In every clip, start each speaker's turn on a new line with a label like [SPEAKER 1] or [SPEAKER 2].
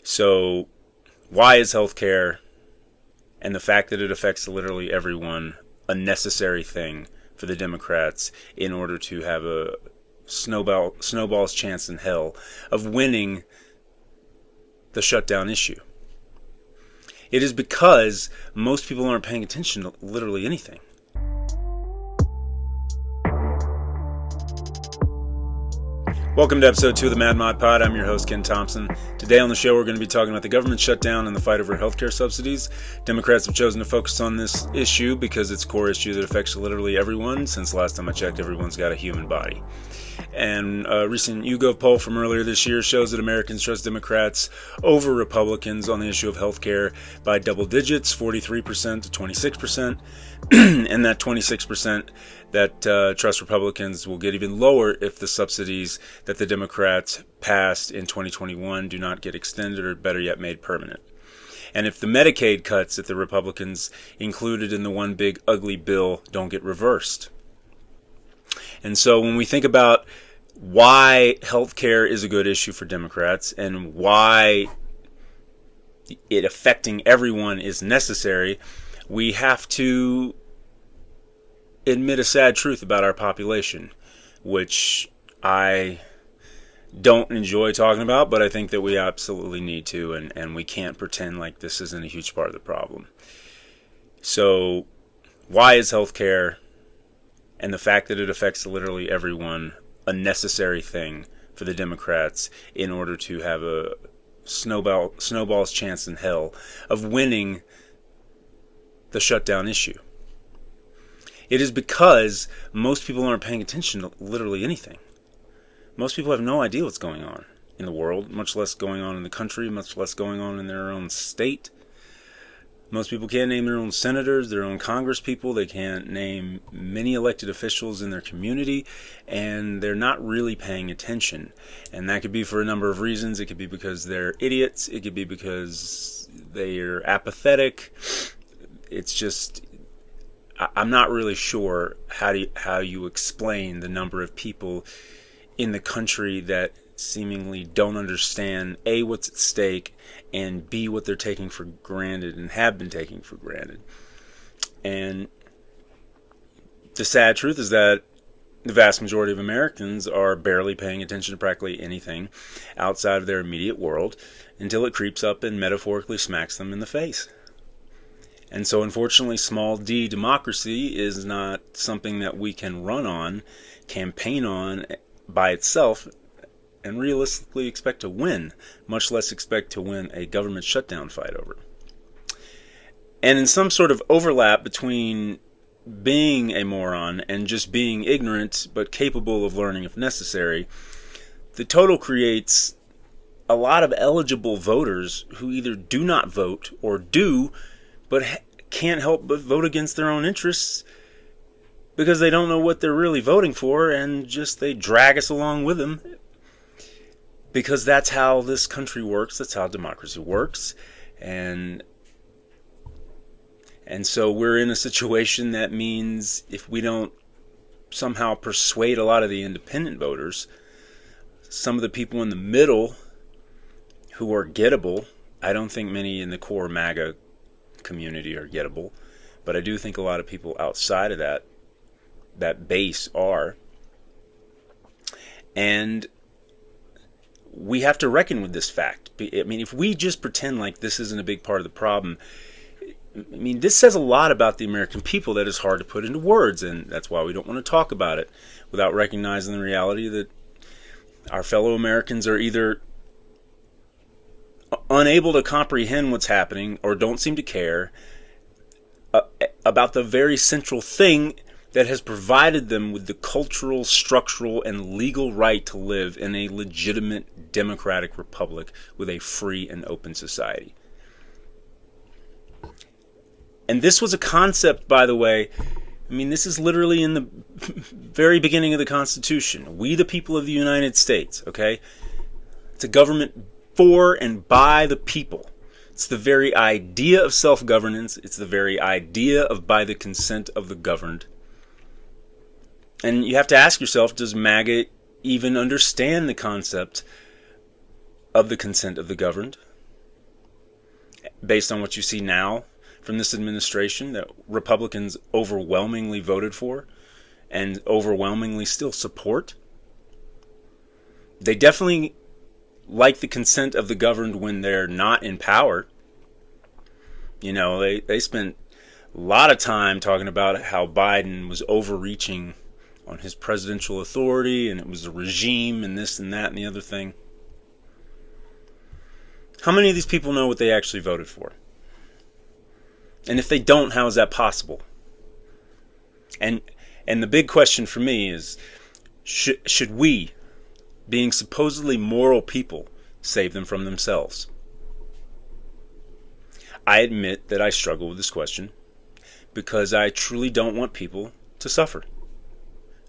[SPEAKER 1] So why is healthcare and the fact that it affects literally everyone a necessary thing for the Democrats in order to have a snowball's chance in hell of winning the shutdown issue? It is because most people aren't paying attention to literally anything. Welcome to episode 2 of the Mad Mod Pod. I'm your host, Ken Thompson. Today on the show, we're going to be talking about the government shutdown and the fight over healthcare subsidies. Democrats have chosen to focus on this issue because it's a core issue that affects literally everyone. Since last time I checked, everyone's got a human body. And a recent YouGov poll from earlier this year shows that Americans trust Democrats over Republicans on the issue of healthcare by double digits, 43% to 26%. And that 26% that trust Republicans will get even lower if the subsidies that the Democrats passed in 2021 do not get extended or, better yet, made permanent. And if the Medicaid cuts that the Republicans included in the one big ugly bill don't get reversed. And so when we think about why healthcare is a good issue for Democrats and why it affecting everyone is necessary, we have to admit a sad truth about our population, which I don't enjoy talking about, but I think that we absolutely need to, and we can't pretend like this isn't a huge part of the problem. So why is healthcare and the fact that it affects literally everyone a necessary thing for the Democrats in order to have a snowball's chance in hell of winning the shutdown issue? It is because most people aren't paying attention to literally anything. Most people have no idea what's going on in the world, much less going on in the country, much less going on in their own state. Most people can't name their own senators, their own congresspeople. They can't name many elected officials in their community, and they're not really paying attention. And that could be for a number of reasons. It could be because they're idiots. It could be because they're apathetic. It's just, I'm not really sure how you explain the number of people in the country that seemingly don't understand A, what's at stake, and B, what they're taking for granted and have been taking for granted. And the sad truth is that the vast majority of Americans are barely paying attention to practically anything outside of their immediate world until it creeps up and metaphorically smacks them in the face. And so unfortunately, small d democracy is not something that we can run on, campaign on by itself, and realistically expect to win, much less expect to win a government shutdown fight over. And in some sort of overlap between being a moron and just being ignorant but capable of learning if necessary, the total creates a lot of eligible voters who either do not vote or do, but can't help but vote against their own interests because they don't know what they're really voting for, and just they drag us along with them. Because that's how this country works. That's how democracy works. And so we're in a situation that means if we don't somehow persuade a lot of the independent voters, some of the people in the middle who are gettable, I don't think many in the core MAGA community are gettable, but I do think a lot of people outside of that base are. And we have to reckon with this fact. I mean, if we just pretend like this isn't a big part of the problem, I mean, this says a lot about the American people that is hard to put into words, and that's why we don't want to talk about it without recognizing the reality that our fellow Americans are either unable to comprehend what's happening or don't seem to care about the very central thing that has provided them with the cultural, structural, and legal right to live in a legitimate democratic republic with a free and open society. And this was a concept, by the way, I mean, this is literally in the very beginning of the Constitution. We, the people of the United States, okay? It's a government for and by the people. It's the very idea of self-governance. It's the very idea of by the consent of the governed. And you have to ask yourself, does MAGA even understand the concept of the consent of the governed? based on what you see now from this administration that Republicans overwhelmingly voted for and overwhelmingly still support. They definitely like the consent of the governed when they're not in power. You know, they spent a lot of time talking about how Biden was overreaching on his presidential authority and it was a regime and this and that and the other thing. How many of these people know what they actually voted for? And if they don't, how is that possible? And the big question for me is, should we, being supposedly moral people, save them from themselves? I admit that I struggle with this question because I truly don't want people to suffer.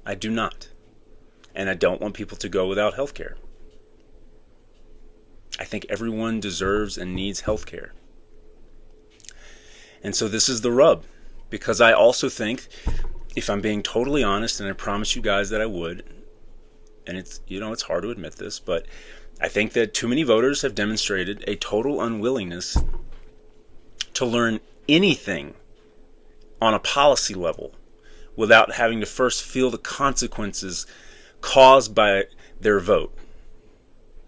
[SPEAKER 1] I do not. And I don't want people to go without health care. I think everyone deserves and needs health care. And so this is the rub, because I also think, if I'm being totally honest, and I promise you guys that I would, and it's hard to admit this, but I think that too many voters have demonstrated a total unwillingness to learn anything on a policy level without having to first feel the consequences caused by their vote,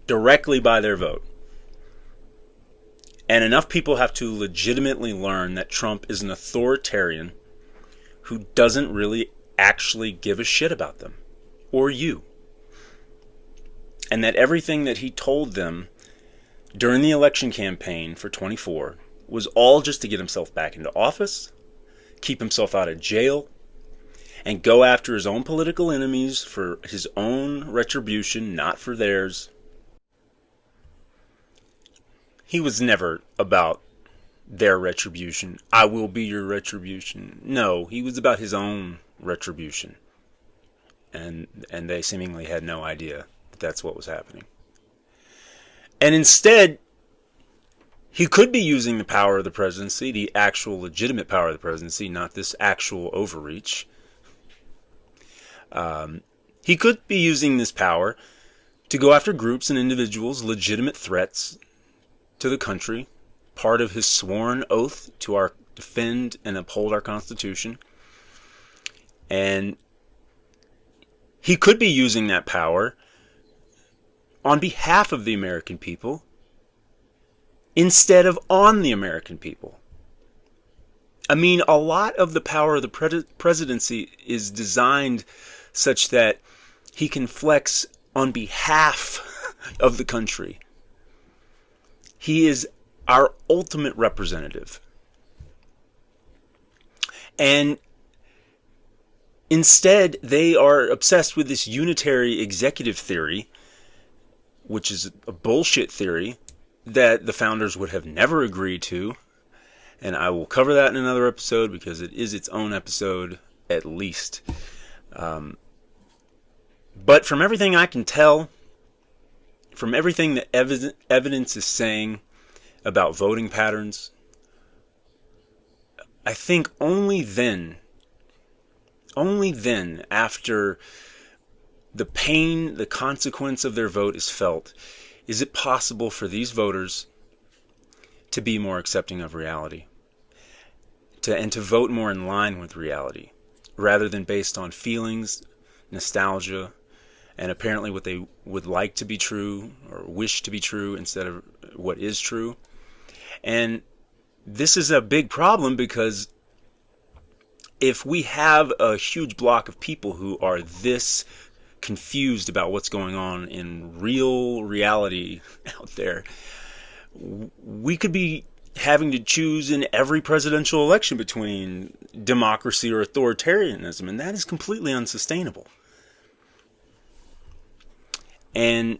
[SPEAKER 1] directly by their vote. And enough people have to legitimately learn that Trump is an authoritarian who doesn't really actually give a shit about them or you. And that everything that he told them during the election campaign for 24 was all just to get himself back into office, keep himself out of jail, and go after his own political enemies for his own retribution, not for theirs. He was never about their retribution. I will be your retribution. No, he was about his own retribution. And they seemingly had no idea that that's what was happening. And instead, he could be using the power of the presidency, the actual legitimate power of the presidency, not this actual overreach. He could be using this power to go after groups and individuals, legitimate threats to the country, part of his sworn oath to defend and uphold our Constitution. And he could be using that power on behalf of the American people instead of on the American people. I mean, a lot of the power of the presidency is designed such that he can flex on behalf of the country. He is our ultimate representative. And instead, they are obsessed with this unitary executive theory, which is a bullshit theory that the founders would have never agreed to. And I will cover that in another episode because it is its own episode, at least. But from everything I can tell, from everything that evidence is saying about voting patterns, I think only then, after the pain, the consequence of their vote is felt, is it possible for these voters to be more accepting of reality, and to vote more in line with reality, rather than based on feelings, nostalgia, and apparently what they would like to be true or wish to be true instead of what is true. And this is a big problem because if we have a huge block of people who are this confused about what's going on in real reality out there, we could be having to choose in every presidential election between democracy or authoritarianism, and that is completely unsustainable. And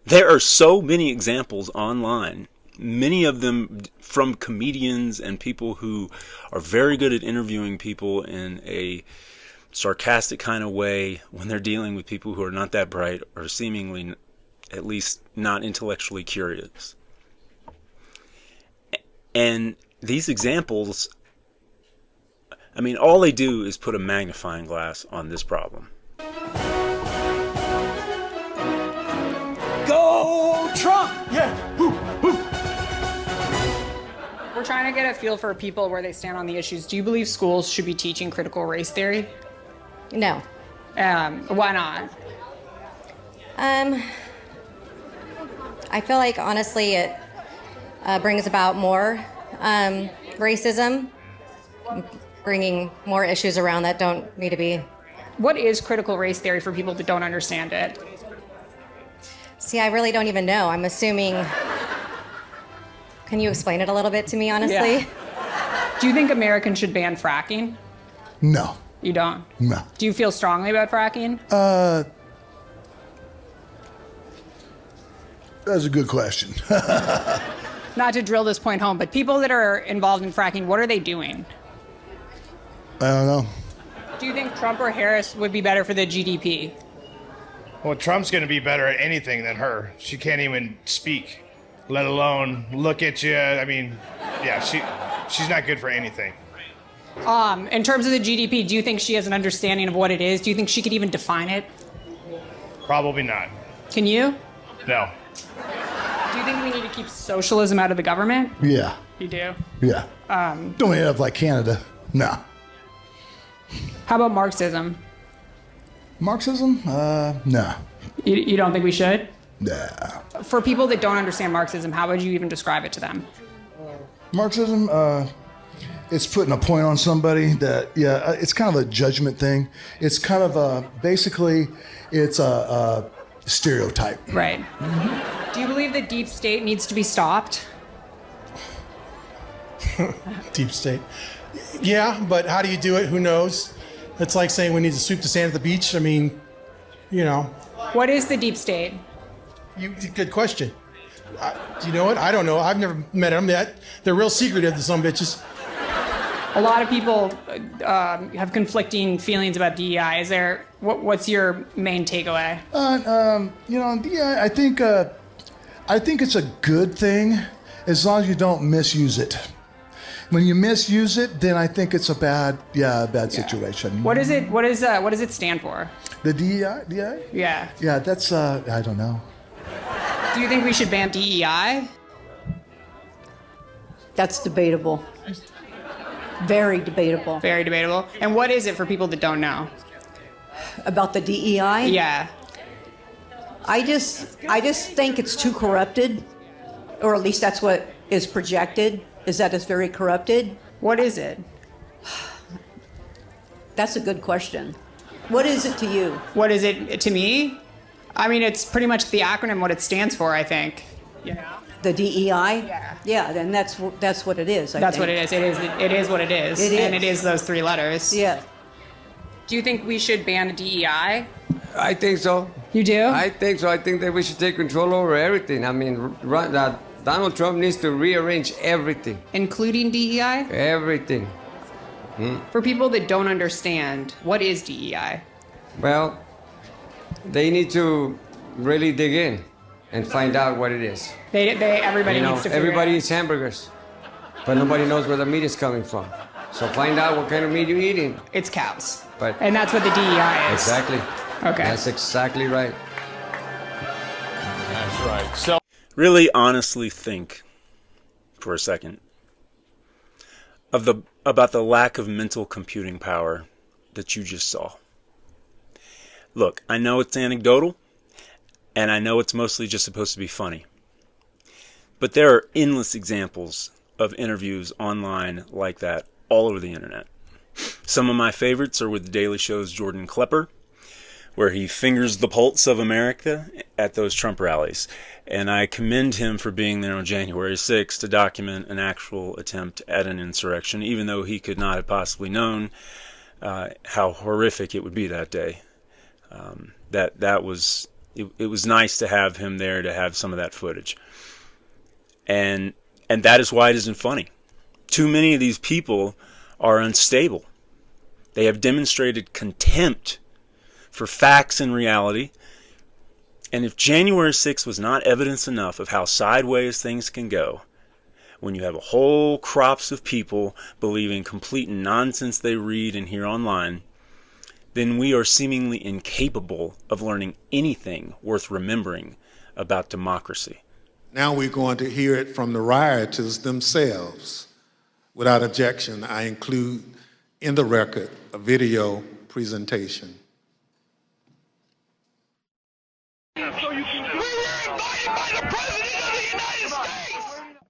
[SPEAKER 1] there are so many examples online, many of them from comedians and people who are very good at interviewing people in a sarcastic kind of way when they're dealing with people who are not that bright or seemingly at least not intellectually curious. And these examples, I mean, all they do is put a magnifying glass on this problem.
[SPEAKER 2] Go Trump!
[SPEAKER 3] Yeah. Woo.
[SPEAKER 2] trying to get a feel for people where they stand on the issues. Do you believe schools should be teaching critical race theory?
[SPEAKER 3] No.
[SPEAKER 2] Why not?
[SPEAKER 3] I feel like, honestly, it brings about more racism, bringing more issues around that don't need to be.
[SPEAKER 2] What is critical race theory for people that don't understand it?
[SPEAKER 3] See, I really don't even know. I'm assuming. Can you explain it a little bit to me, honestly?
[SPEAKER 2] Yeah. Do you think Americans should ban fracking?
[SPEAKER 4] No.
[SPEAKER 2] You don't?
[SPEAKER 4] No.
[SPEAKER 2] Do you feel strongly about fracking?
[SPEAKER 4] That's a good question.
[SPEAKER 2] Not to drill this point home, but people that are involved in fracking, what are they doing?
[SPEAKER 4] I don't know.
[SPEAKER 2] Do you think Trump or Harris would be better for the GDP?
[SPEAKER 5] Well, Trump's going to be better at anything than her. She can't even speak, let alone look at you. I mean, yeah, she's not good for anything.
[SPEAKER 2] In terms of the GDP, do you think she has an understanding of what it is? Do you think she could even define it?
[SPEAKER 5] Probably not.
[SPEAKER 2] Can you?
[SPEAKER 5] No.
[SPEAKER 2] Do you think we need to keep socialism out of the government?
[SPEAKER 4] Yeah.
[SPEAKER 2] You do?
[SPEAKER 4] Yeah. Don't end up like Canada. No.
[SPEAKER 2] How about Marxism?
[SPEAKER 4] Marxism? No.
[SPEAKER 2] You don't think we should?
[SPEAKER 4] Nah.
[SPEAKER 2] For people that don't understand Marxism, how would you even describe it to them?
[SPEAKER 4] Marxism, it's putting a point on somebody that, it's kind of a judgment thing. It's kind of basically, it's a stereotype.
[SPEAKER 2] Right. Mm-hmm. Do you believe the deep state needs to be stopped?
[SPEAKER 6] Deep state. Yeah, but how do you do it? Who knows? It's like saying we need to sweep the sand at the beach. I mean, you know.
[SPEAKER 2] What is the deep state?
[SPEAKER 6] Good question. Do you know it? I don't know. I've never met them yet. They're real secretive, the some bitches.
[SPEAKER 2] A lot of people have conflicting feelings about DEI. What's your main takeaway?
[SPEAKER 4] DEI, I think it's a good thing as long as you don't misuse it. When you misuse it, then I think it's a bad situation.
[SPEAKER 2] What is it? What does it stand for?
[SPEAKER 4] The DEI? DEI?
[SPEAKER 2] Yeah.
[SPEAKER 4] Yeah, that's I don't know.
[SPEAKER 2] Do you think we should ban DEI?
[SPEAKER 7] That's debatable. Very debatable.
[SPEAKER 2] Very debatable. And what is it for people that don't know?
[SPEAKER 7] About the DEI?
[SPEAKER 2] Yeah.
[SPEAKER 7] I just think it's too corrupted, or at least that's what is projected, is that it's very corrupted.
[SPEAKER 2] What is it?
[SPEAKER 7] That's a good question. What is it to you?
[SPEAKER 2] What is it to me? I mean, it's pretty much the acronym what it stands for, I think. Yeah.
[SPEAKER 7] The DEI?
[SPEAKER 2] Yeah.
[SPEAKER 7] Yeah, then that's what it is, I
[SPEAKER 2] That's
[SPEAKER 7] think.
[SPEAKER 2] what it is. It is what it is.
[SPEAKER 7] It is.
[SPEAKER 2] And it is those three letters.
[SPEAKER 7] Yeah.
[SPEAKER 2] Do you think we should ban DEI?
[SPEAKER 8] I think so.
[SPEAKER 2] You do?
[SPEAKER 8] I think so. I think that we should take control over everything. I mean, Donald Trump needs to rearrange everything.
[SPEAKER 2] Including DEI?
[SPEAKER 8] Everything.
[SPEAKER 2] For people that don't understand, what is DEI?
[SPEAKER 8] Well, they need to really dig in and find out what it is.
[SPEAKER 2] Everybody needs to figure
[SPEAKER 8] everybody
[SPEAKER 2] it out.
[SPEAKER 8] eats hamburgers, but nobody knows where the meat is coming from. So find out what kind of meat you're eating.
[SPEAKER 2] It's cows.
[SPEAKER 8] But
[SPEAKER 2] and that's what the DEI is.
[SPEAKER 8] Exactly.
[SPEAKER 2] Okay.
[SPEAKER 8] That's exactly right.
[SPEAKER 9] That's right. So
[SPEAKER 1] Really honestly think for a second about the lack of mental computing power that you just saw. Look, I know it's anecdotal, and I know it's mostly just supposed to be funny. But there are endless examples of interviews online like that all over the internet. Some of my favorites are with The Daily Show's Jordan Klepper, where he fingers the pulse of America at those Trump rallies. And I commend him for being there on January 6th to document an actual attempt at an insurrection, even though he could not have possibly known how horrific it would be that day. It was nice to have him there, to have some of that footage. And that is why it isn't funny. Too many of these people are unstable. They have demonstrated contempt for facts and reality. And if January 6th was not evidence enough of how sideways things can go, when you have a whole crops of people believing complete nonsense they read and hear online, then we are seemingly incapable of learning anything worth remembering about democracy.
[SPEAKER 10] Now we're going to hear it from the rioters themselves.
[SPEAKER 9] Without objection, I include in the record a video presentation.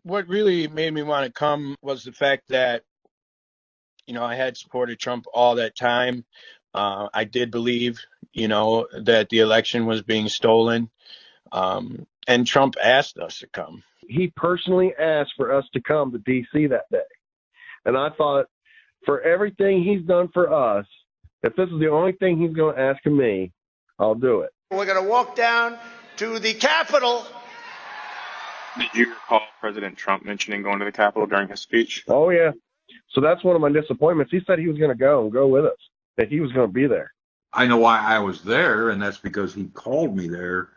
[SPEAKER 10] What really made me want to come was the fact that, I had supported Trump all that time. I did believe, that the election was being stolen. And Trump asked us to come.
[SPEAKER 11] He personally asked for us to come to D.C. that day. And I thought, for everything he's done for us, if this is the only thing he's going to ask of me, I'll do it.
[SPEAKER 12] We're going to walk down to the Capitol.
[SPEAKER 13] Did you recall President Trump mentioning going to the Capitol during his speech?
[SPEAKER 11] Oh, yeah. So that's one of my disappointments. He said he was going to go with us, that he was going to be there.
[SPEAKER 14] I know why I was there, and that's because he called me there,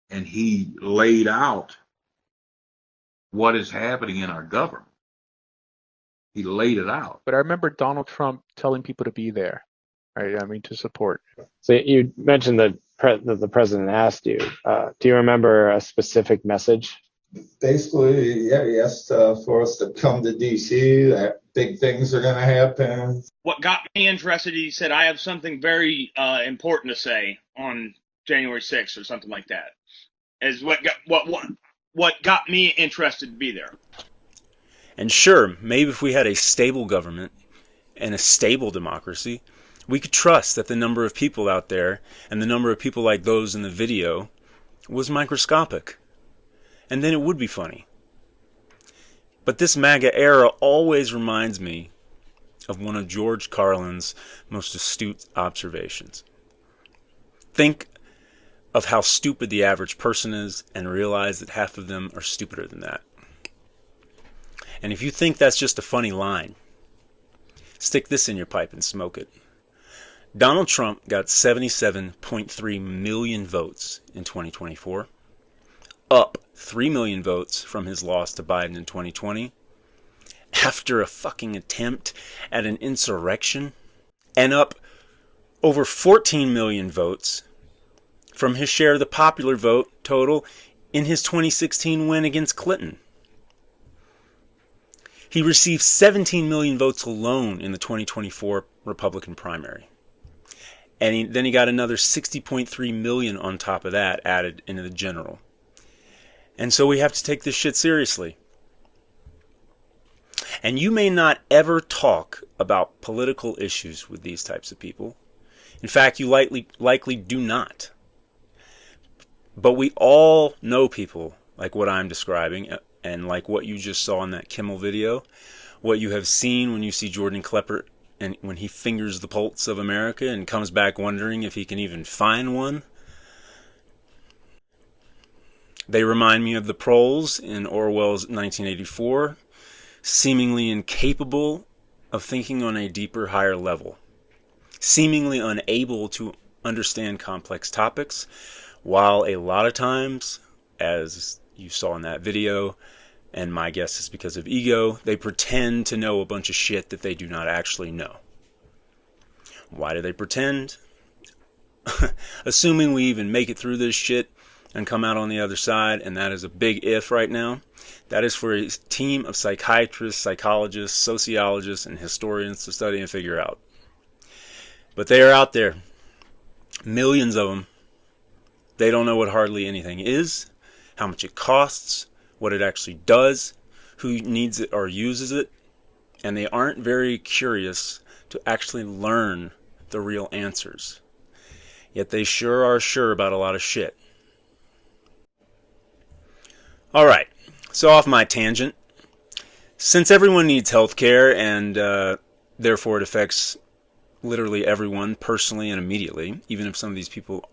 [SPEAKER 14] and he laid out what is happening in our government. He laid it out.
[SPEAKER 15] But I remember Donald Trump telling people to be there, right? I mean, to support.
[SPEAKER 16] So you mentioned that the president asked you. Do you remember a specific message?
[SPEAKER 17] Basically, yeah, he asked for us to come to D.C., that big things are going to happen.
[SPEAKER 18] What got me interested, he said, I have something very important to say on January 6th or something like that, is what got me interested to be there.
[SPEAKER 1] And sure, maybe if we had a stable government and a stable democracy, we could trust that the number of people out there and the number of people like those in the video was microscopic. And then it would be funny. But this MAGA era always reminds me of one of George Carlin's most astute observations. Think of how stupid the average person is and realize that half of them are stupider than that. And if you think that's just a funny line, stick this in your pipe and smoke it. Donald Trump got 77.3 million votes in 2024, up 3 million votes from his loss to Biden in 2020, after a fucking attempt at an insurrection, and up over 14 million votes from his share of the popular vote total in his 2016 win against Clinton. He received 17 million votes alone in the 2024 Republican primary. And then he got another 60.3 million on top of that added into the general. And so we have to take this shit seriously. And you may not ever talk about political issues with these types of people. In fact, you likely do not. But we all know people like what I'm describing, and like what you just saw in that Kimmel video, what you have seen when you see Jordan Klepper and when he fingers the pulse of America and comes back wondering if he can even find one. They remind me of the proles in Orwell's 1984, seemingly incapable of thinking on a deeper, higher level, seemingly unable to understand complex topics, while a lot of times, as you saw in that video, and my guess is because of ego, they pretend to know a bunch of shit that they do not actually know. Why do they pretend? Assuming we even make it through this shit and come out on the other side, and that is a big if right now, that is for a team of psychiatrists, psychologists, sociologists, and historians to study and figure out. But they are out there. Millions of them. They don't know what hardly anything is, how much it costs, what it actually does, who needs it or uses it, and they aren't very curious to actually learn the real answers. Yet they sure are sure about a lot of shit. Alright, so off my tangent. Since everyone needs healthcare and therefore it affects literally everyone personally and immediately, even if some of these people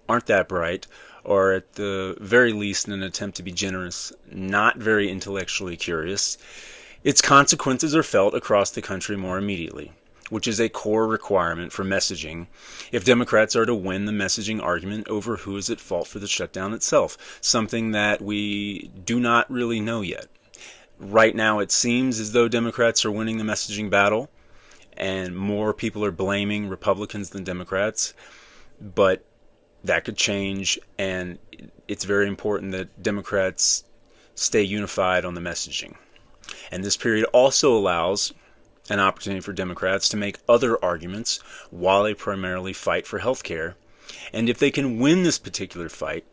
[SPEAKER 1] aren't that bright, or at the very least in an attempt to be generous, not very intellectually curious, its consequences are felt across the country more immediately, which is a core requirement for messaging if Democrats are to win the messaging argument over who is at fault for the shutdown itself, something that we do not really know yet. Right now it seems as though Democrats are winning the messaging battle, and more people are blaming Republicans than Democrats, but that could change, and it's very important that Democrats stay unified on the messaging. And this period also allows an opportunity for Democrats to make other arguments while they primarily fight for health care. And if they can win this particular fight,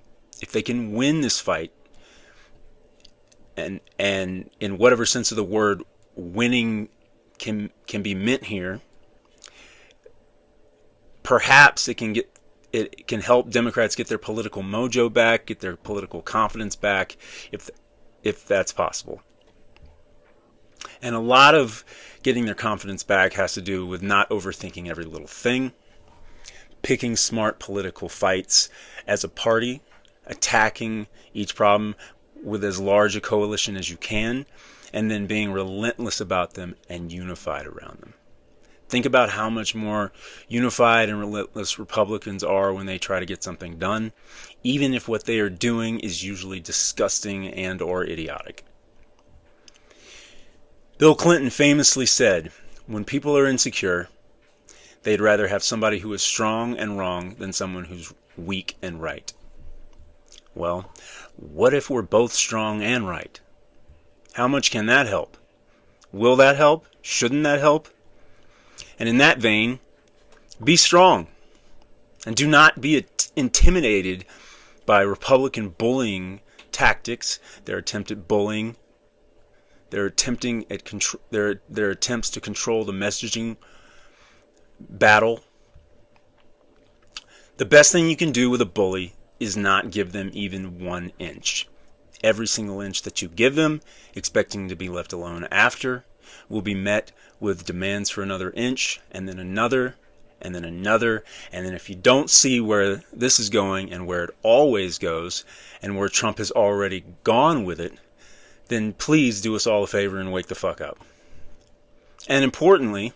[SPEAKER 1] and in whatever sense of the word winning can be meant here, perhaps it can help Democrats get their political mojo back, get their political confidence back, if that's possible. And a lot of getting their confidence back has to do with not overthinking every little thing, picking smart political fights as a party, attacking each problem with as large a coalition as you can, and then being relentless about them and unified around them. Think about how much more unified and relentless Republicans are when they try to get something done, even if what they are doing is usually disgusting and or idiotic. Bill Clinton famously said, when people are insecure, they'd rather have somebody who is strong and wrong than someone who's weak and right. Well, what if we're both strong and right? How much can that help? Will that help? Shouldn't that help? And in that vein, be strong. And do not be intimidated by Republican bullying tactics, their attempt at bullying, their attempts to control the messaging battle. The best thing you can do with a bully is not give them even 1 inch. Every single inch that you give them, expecting to be left alone after, will be met with demands for another inch, and then another, and then another. And then if you don't see where this is going and where it always goes, and where Trump has already gone with it, then please do us all a favor and wake the fuck up. And importantly,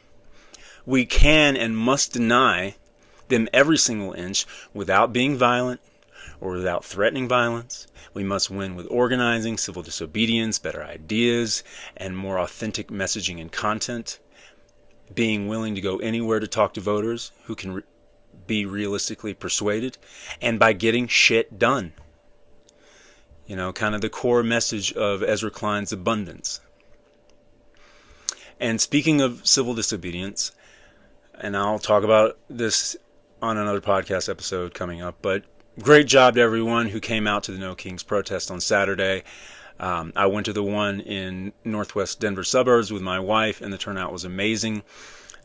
[SPEAKER 1] we can and must deny them every single inch without being violent or without threatening violence. We must win with organizing, civil disobedience, better ideas, and more authentic messaging and content. Being willing to go anywhere to talk to voters who can be realistically persuaded, and by getting shit done. You know, kind of the core message of Ezra Klein's abundance. And speaking of civil disobedience, and I'll talk about this on another podcast episode coming up, but great job to everyone who came out to the No Kings protest on Saturday. I went to the one in northwest Denver suburbs with my wife, and the turnout was amazing.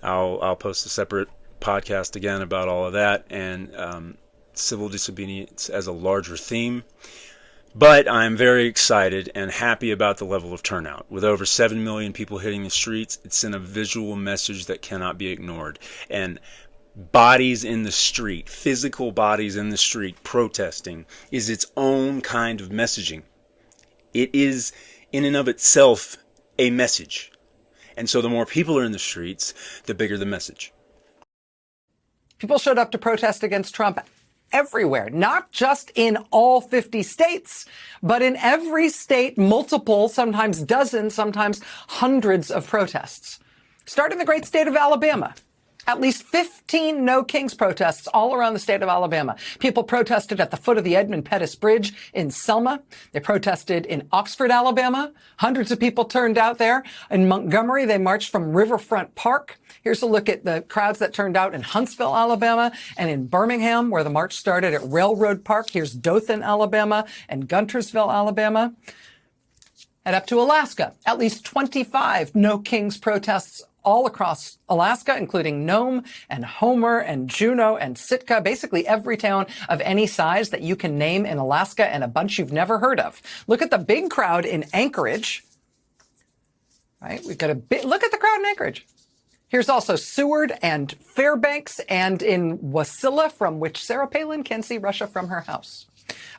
[SPEAKER 1] I'll post a separate podcast again about all of that and civil disobedience as a larger theme. But I'm very excited and happy about the level of turnout. With over 7 million people hitting the streets, it sent a visual message that cannot be ignored. And bodies in the street, physical bodies in the street protesting is its own kind of messaging. It is in and of itself a message. And so the more people are in the streets, the bigger the message.
[SPEAKER 19] People showed up to protest against Trump everywhere, not just in all 50 states, but in every state, multiple, sometimes dozens, sometimes hundreds of protests. Start in the great state of Alabama. At least 15 No Kings protests all around the state of Alabama. People protested at the foot of the Edmund Pettus Bridge in Selma. They protested in Oxford, Alabama. Hundreds of people turned out there. In Montgomery, they marched from Riverfront Park. Here's a look at the crowds that turned out in Huntsville, Alabama, and in Birmingham, where the march started at Railroad Park. Here's Dothan, Alabama, and Guntersville, Alabama. And up to Alaska, at least 25 No Kings protests all across Alaska, including Nome and Homer and Juneau and Sitka, basically every town of any size that you can name in Alaska, and a bunch you've never heard of. Look at the big crowd in Anchorage. Right? We've got a big, look at the crowd in Anchorage. Here's also Seward and Fairbanks, and in Wasilla, from which Sarah Palin can see Russia from her house.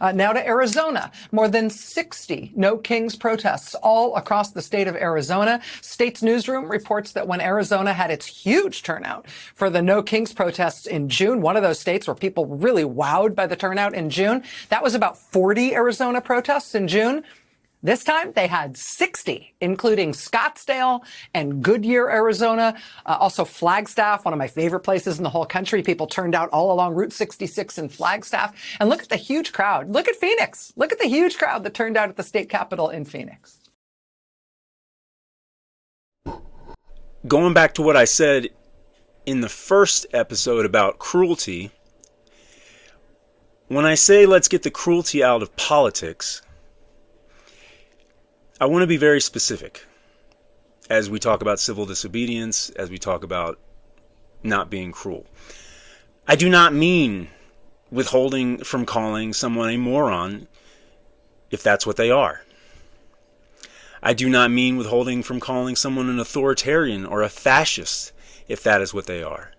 [SPEAKER 19] Now to Arizona. More than 60 No Kings protests all across the state of Arizona. State's newsroom reports that when Arizona had its huge turnout for the No Kings protests in June, one of those states where people were really wowed by the turnout in June, that was about 40 Arizona protests in June. This time they had 60, including Scottsdale and Goodyear, Arizona. Also Flagstaff, one of my favorite places in the whole country. People turned out all along Route 66 in Flagstaff. And look at the huge crowd. Look at Phoenix. Look at the huge crowd that turned out at the state capitol in Phoenix.
[SPEAKER 1] going back to what I said in the first episode about cruelty, when I say let's get the cruelty out of politics, I want to be very specific as we talk about civil disobedience, as we talk about not being cruel. I do not mean withholding from calling someone a moron if that's what they are. I do not mean withholding from calling someone an authoritarian or a fascist if that is what they are.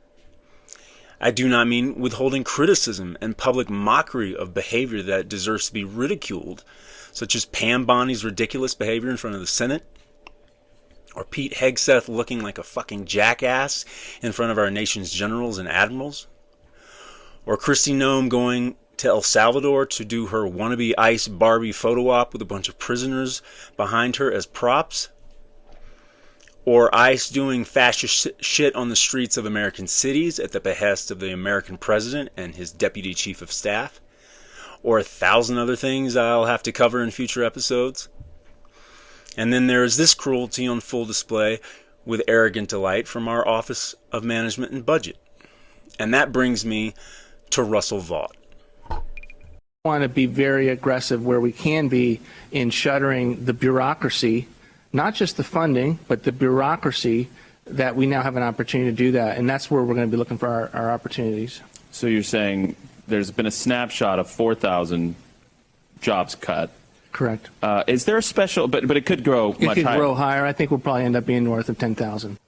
[SPEAKER 1] I do not mean withholding criticism and public mockery of behavior that deserves to be ridiculed, such as Pam Boondi's ridiculous behavior in front of the Senate, or Pete Hegseth looking like a fucking jackass in front of our nation's generals and admirals, or Kristi Noem going to El Salvador to do her wannabe ICE Barbie photo op with a bunch of prisoners behind her as props, or ICE doing fascist shit on the streets of American cities at the behest of the American president and his deputy chief of staff, or 1,000 other things I'll have to cover in future episodes. And then there is this cruelty on full display with arrogant delight from our Office of Management and Budget. And that brings me to Russell Vought.
[SPEAKER 20] Want to be very aggressive where we can be in shuttering the bureaucracy, not just the funding, but the bureaucracy, that we now have an opportunity to do that. And that's where we're going to be looking for our opportunities.
[SPEAKER 21] So you're saying there's been a snapshot of 4,000 jobs cut.
[SPEAKER 20] Correct.
[SPEAKER 21] Is there a special, but it could grow much higher.
[SPEAKER 20] It could grow higher. I think we'll probably end up being north of 10,000.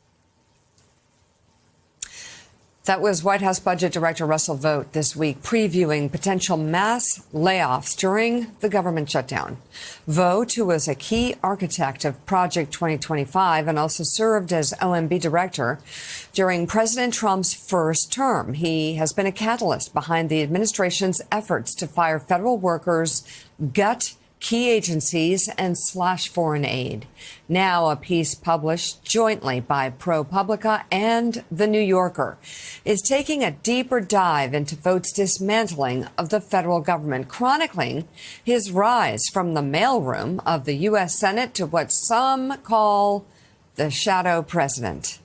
[SPEAKER 22] That was White House Budget Director Russell Vought this week previewing potential mass layoffs during the government shutdown. Vought, who was a key architect of Project 2025 and also served as OMB director during President Trump's first term. He has been a catalyst behind the administration's efforts to fire federal workers, gut key agencies, and slash foreign aid. Now a piece published jointly by ProPublica and The New Yorker is taking a deeper dive into Vought's dismantling of the federal government, chronicling his rise from the mailroom of the U.S. Senate to what some call the shadow president.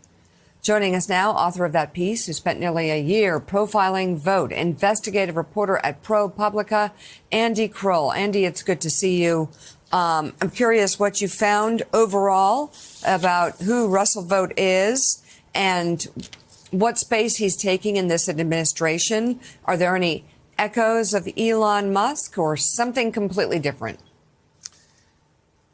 [SPEAKER 22] Joining us now, author of that piece, who spent nearly a year profiling Vought, investigative reporter at ProPublica, Andy Kroll. Andy, it's good to see you. I'm curious what you found overall about who Russell Vought is and what space he's taking in this administration. Are there any echoes of Elon Musk or something completely different?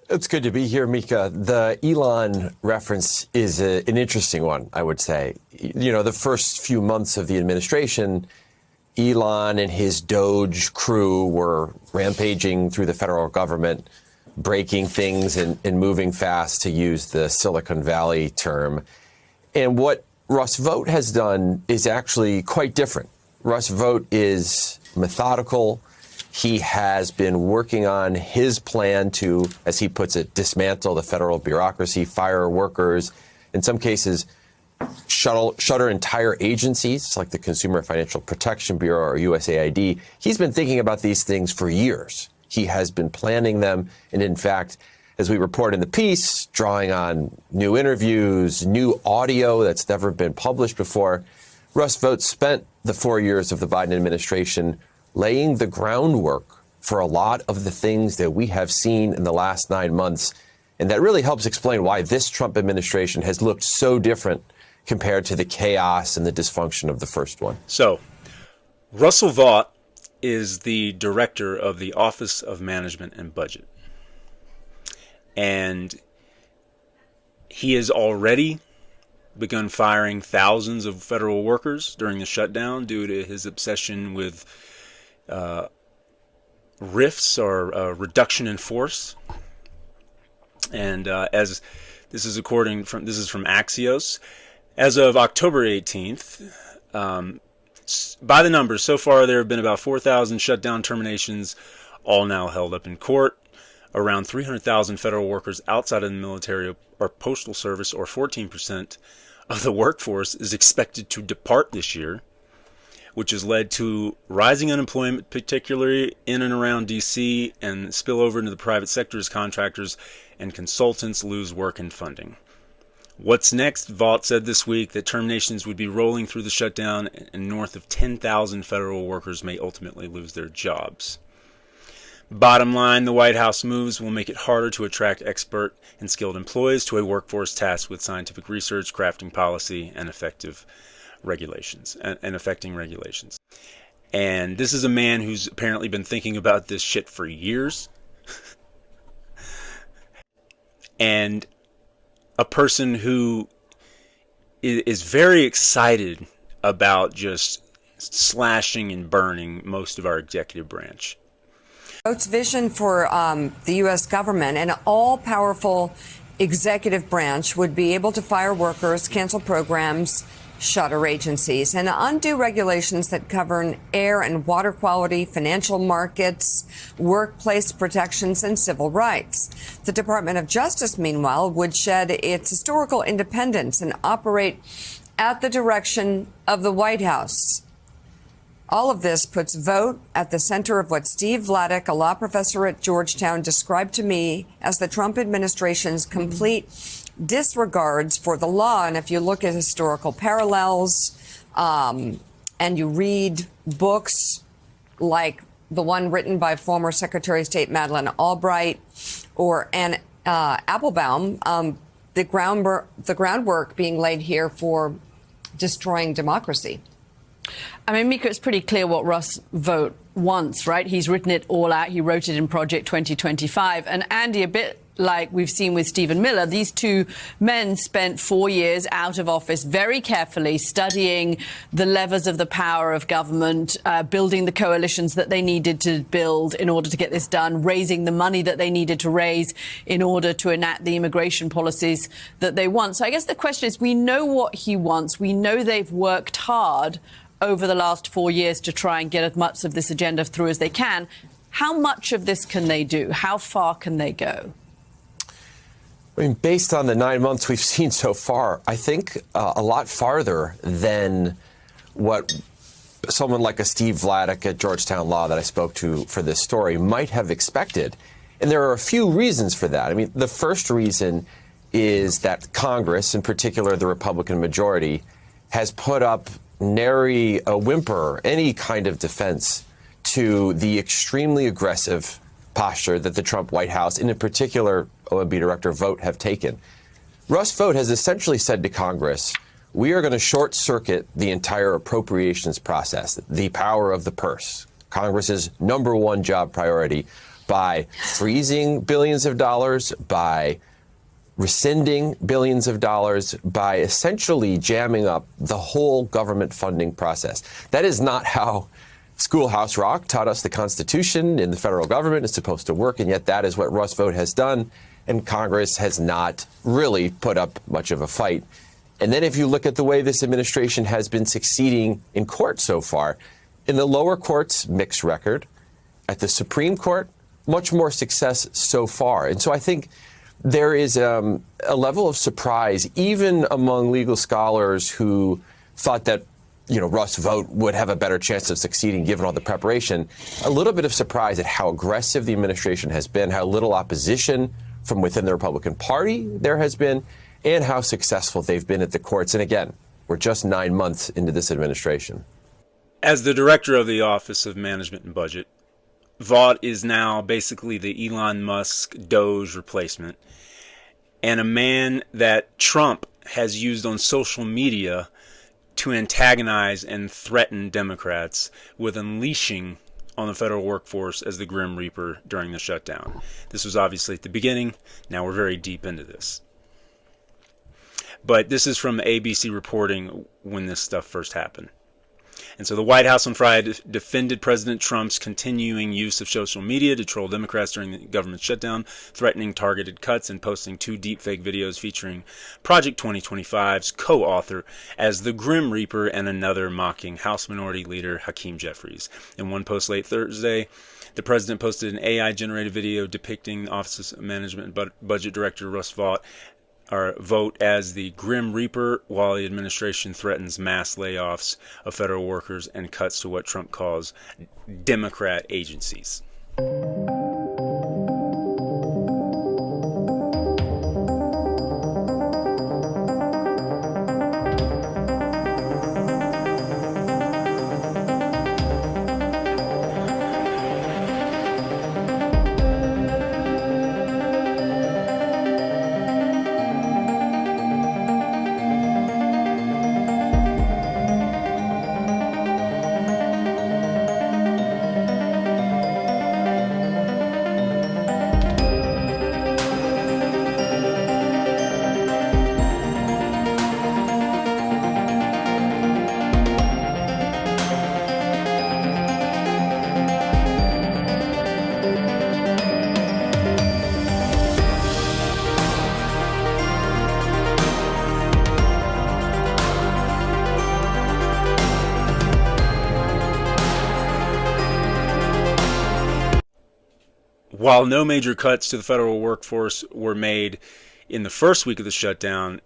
[SPEAKER 23] It's good to be here, Mika. The Elon reference is an interesting one, I would say. You know, the first few months of the administration, Elon and his Doge crew were rampaging through the federal government, breaking things and moving fast, to use the Silicon Valley term. And what Russ Vought has done is actually quite different. Russ Vought is methodical. He has been working on his plan to, as he puts it, dismantle the federal bureaucracy, fire workers, in some cases, shutter entire agencies like the Consumer Financial Protection Bureau or USAID. He's been thinking about these things for years. He has been planning them. And in fact, as we report in the piece, drawing on new interviews, new audio that's never been published before, Russ Vought spent the 4 years of the Biden administration laying the groundwork for a lot of the things that we have seen in the last 9 months. And that really helps explain why this Trump administration has looked so different compared to the chaos and the dysfunction of the first one.
[SPEAKER 1] So, Russell Vought is the director of the Office of Management and Budget. And he has already begun firing thousands of federal workers during the shutdown due to his obsession with RIFs, or reduction in force. And as this is from Axios, as of October 18th, by the numbers, so far there have been about 4,000 shutdown terminations, all now held up in court. Around 300,000 federal workers outside of the military or postal service, or 14% of the workforce, is expected to depart this year, which has led to rising unemployment, particularly in and around D.C., and spill over into the private sector as contractors and consultants lose work and funding. What's next? Vought said this week that terminations would be rolling through the shutdown, and north of 10,000 federal workers may ultimately lose their jobs. Bottom line, the White House moves will make it harder to attract expert and skilled employees to a workforce tasked with scientific research, crafting policy, and affecting regulations. And this is a man who's apparently been thinking about this shit for years. And a person who is very excited about just slashing and burning most of our executive branch.
[SPEAKER 22] Vought's vision for the U.S. government, an all-powerful executive branch, would be able to fire workers, cancel programs, shutter agencies, and undo regulations that govern air and water quality, financial markets, workplace protections, and civil rights. The Department of Justice, meanwhile, would shed its historical independence and operate at the direction of the White House. All of this puts Vought at the center of what Steve Vladeck, a law professor at Georgetown, described to me as the Trump administration's complete disregards for the law. And if you look at historical parallels and you read books like the one written by former Secretary of State Madeleine Albright or Anne Applebaum, the groundwork being laid here for destroying democracy.
[SPEAKER 3] I mean, Mika, it's pretty clear what Russ Vought wants, right? He's written it all out. He wrote it in Project 2025. And Andy, a bit like we've seen with Stephen Miller, these two men spent 4 years out of office very carefully studying the levers of the power of government, building the coalitions that they needed to build in order to get this done, raising the money that they needed to raise in order to enact the immigration policies that they want. So I guess the question is, we know what he wants. We know they've worked hard over the last 4 years to try and get as much of this agenda through as they can. How much of this can they do? How far can they go?
[SPEAKER 23] I mean, based on the 9 months we've seen so far, I think a lot farther than what someone like a Steve Vladeck at Georgetown Law that I spoke to for this story might have expected. And there are a few reasons for that. I mean, the first reason is that Congress, in particular the Republican majority, has put up nary a whimper, any kind of defense to the extremely aggressive posture that the Trump White House, and in particular OMB Director Vought, have taken. Russ Vought has essentially said to Congress, we are going to short circuit the entire appropriations process, the power of the purse, Congress's number one job priority, by freezing billions of dollars, by rescinding billions of dollars, by essentially jamming up the whole government funding process. That is not how Schoolhouse Rock taught us the Constitution and the federal government is supposed to work, and yet that is what Russ Vought has done, and Congress has not really put up much of a fight. And then if you look at the way this administration has been succeeding in court so far, in the lower courts, mixed record. At the Supreme Court, much more success so far. And so I think there is a level of surprise, even among legal scholars who thought that, Russ Vought would have a better chance of succeeding given all the preparation. A little bit of surprise at how aggressive the administration has been, how little opposition from within the Republican Party there has been, and how successful they've been at the courts. And again, we're just 9 months into this administration.
[SPEAKER 1] As the director of the Office of Management and Budget, Vought is now basically the Elon Musk Doge replacement, and a man that Trump has used on social media to antagonize and threaten Democrats with unleashing on the federal workforce as the Grim Reaper during the shutdown. This was obviously at the beginning. Now we're very deep into this. But this is from ABC reporting when this stuff first happened. And so the White House on Friday defended President Trump's continuing use of social media to troll Democrats during the government shutdown, threatening targeted cuts and posting 2 deepfake videos featuring Project 2025's co-author as the Grim Reaper and another mocking House Minority Leader Hakeem Jeffries. In one post late Thursday, the president posted an AI-generated video depicting Office of Management and Budget Director Russ Vought as the Grim Reaper, while the administration threatens mass layoffs of federal workers and cuts to what Trump calls Democrat agencies. While no major cuts to the federal workforce were made in the first week of the shutdown,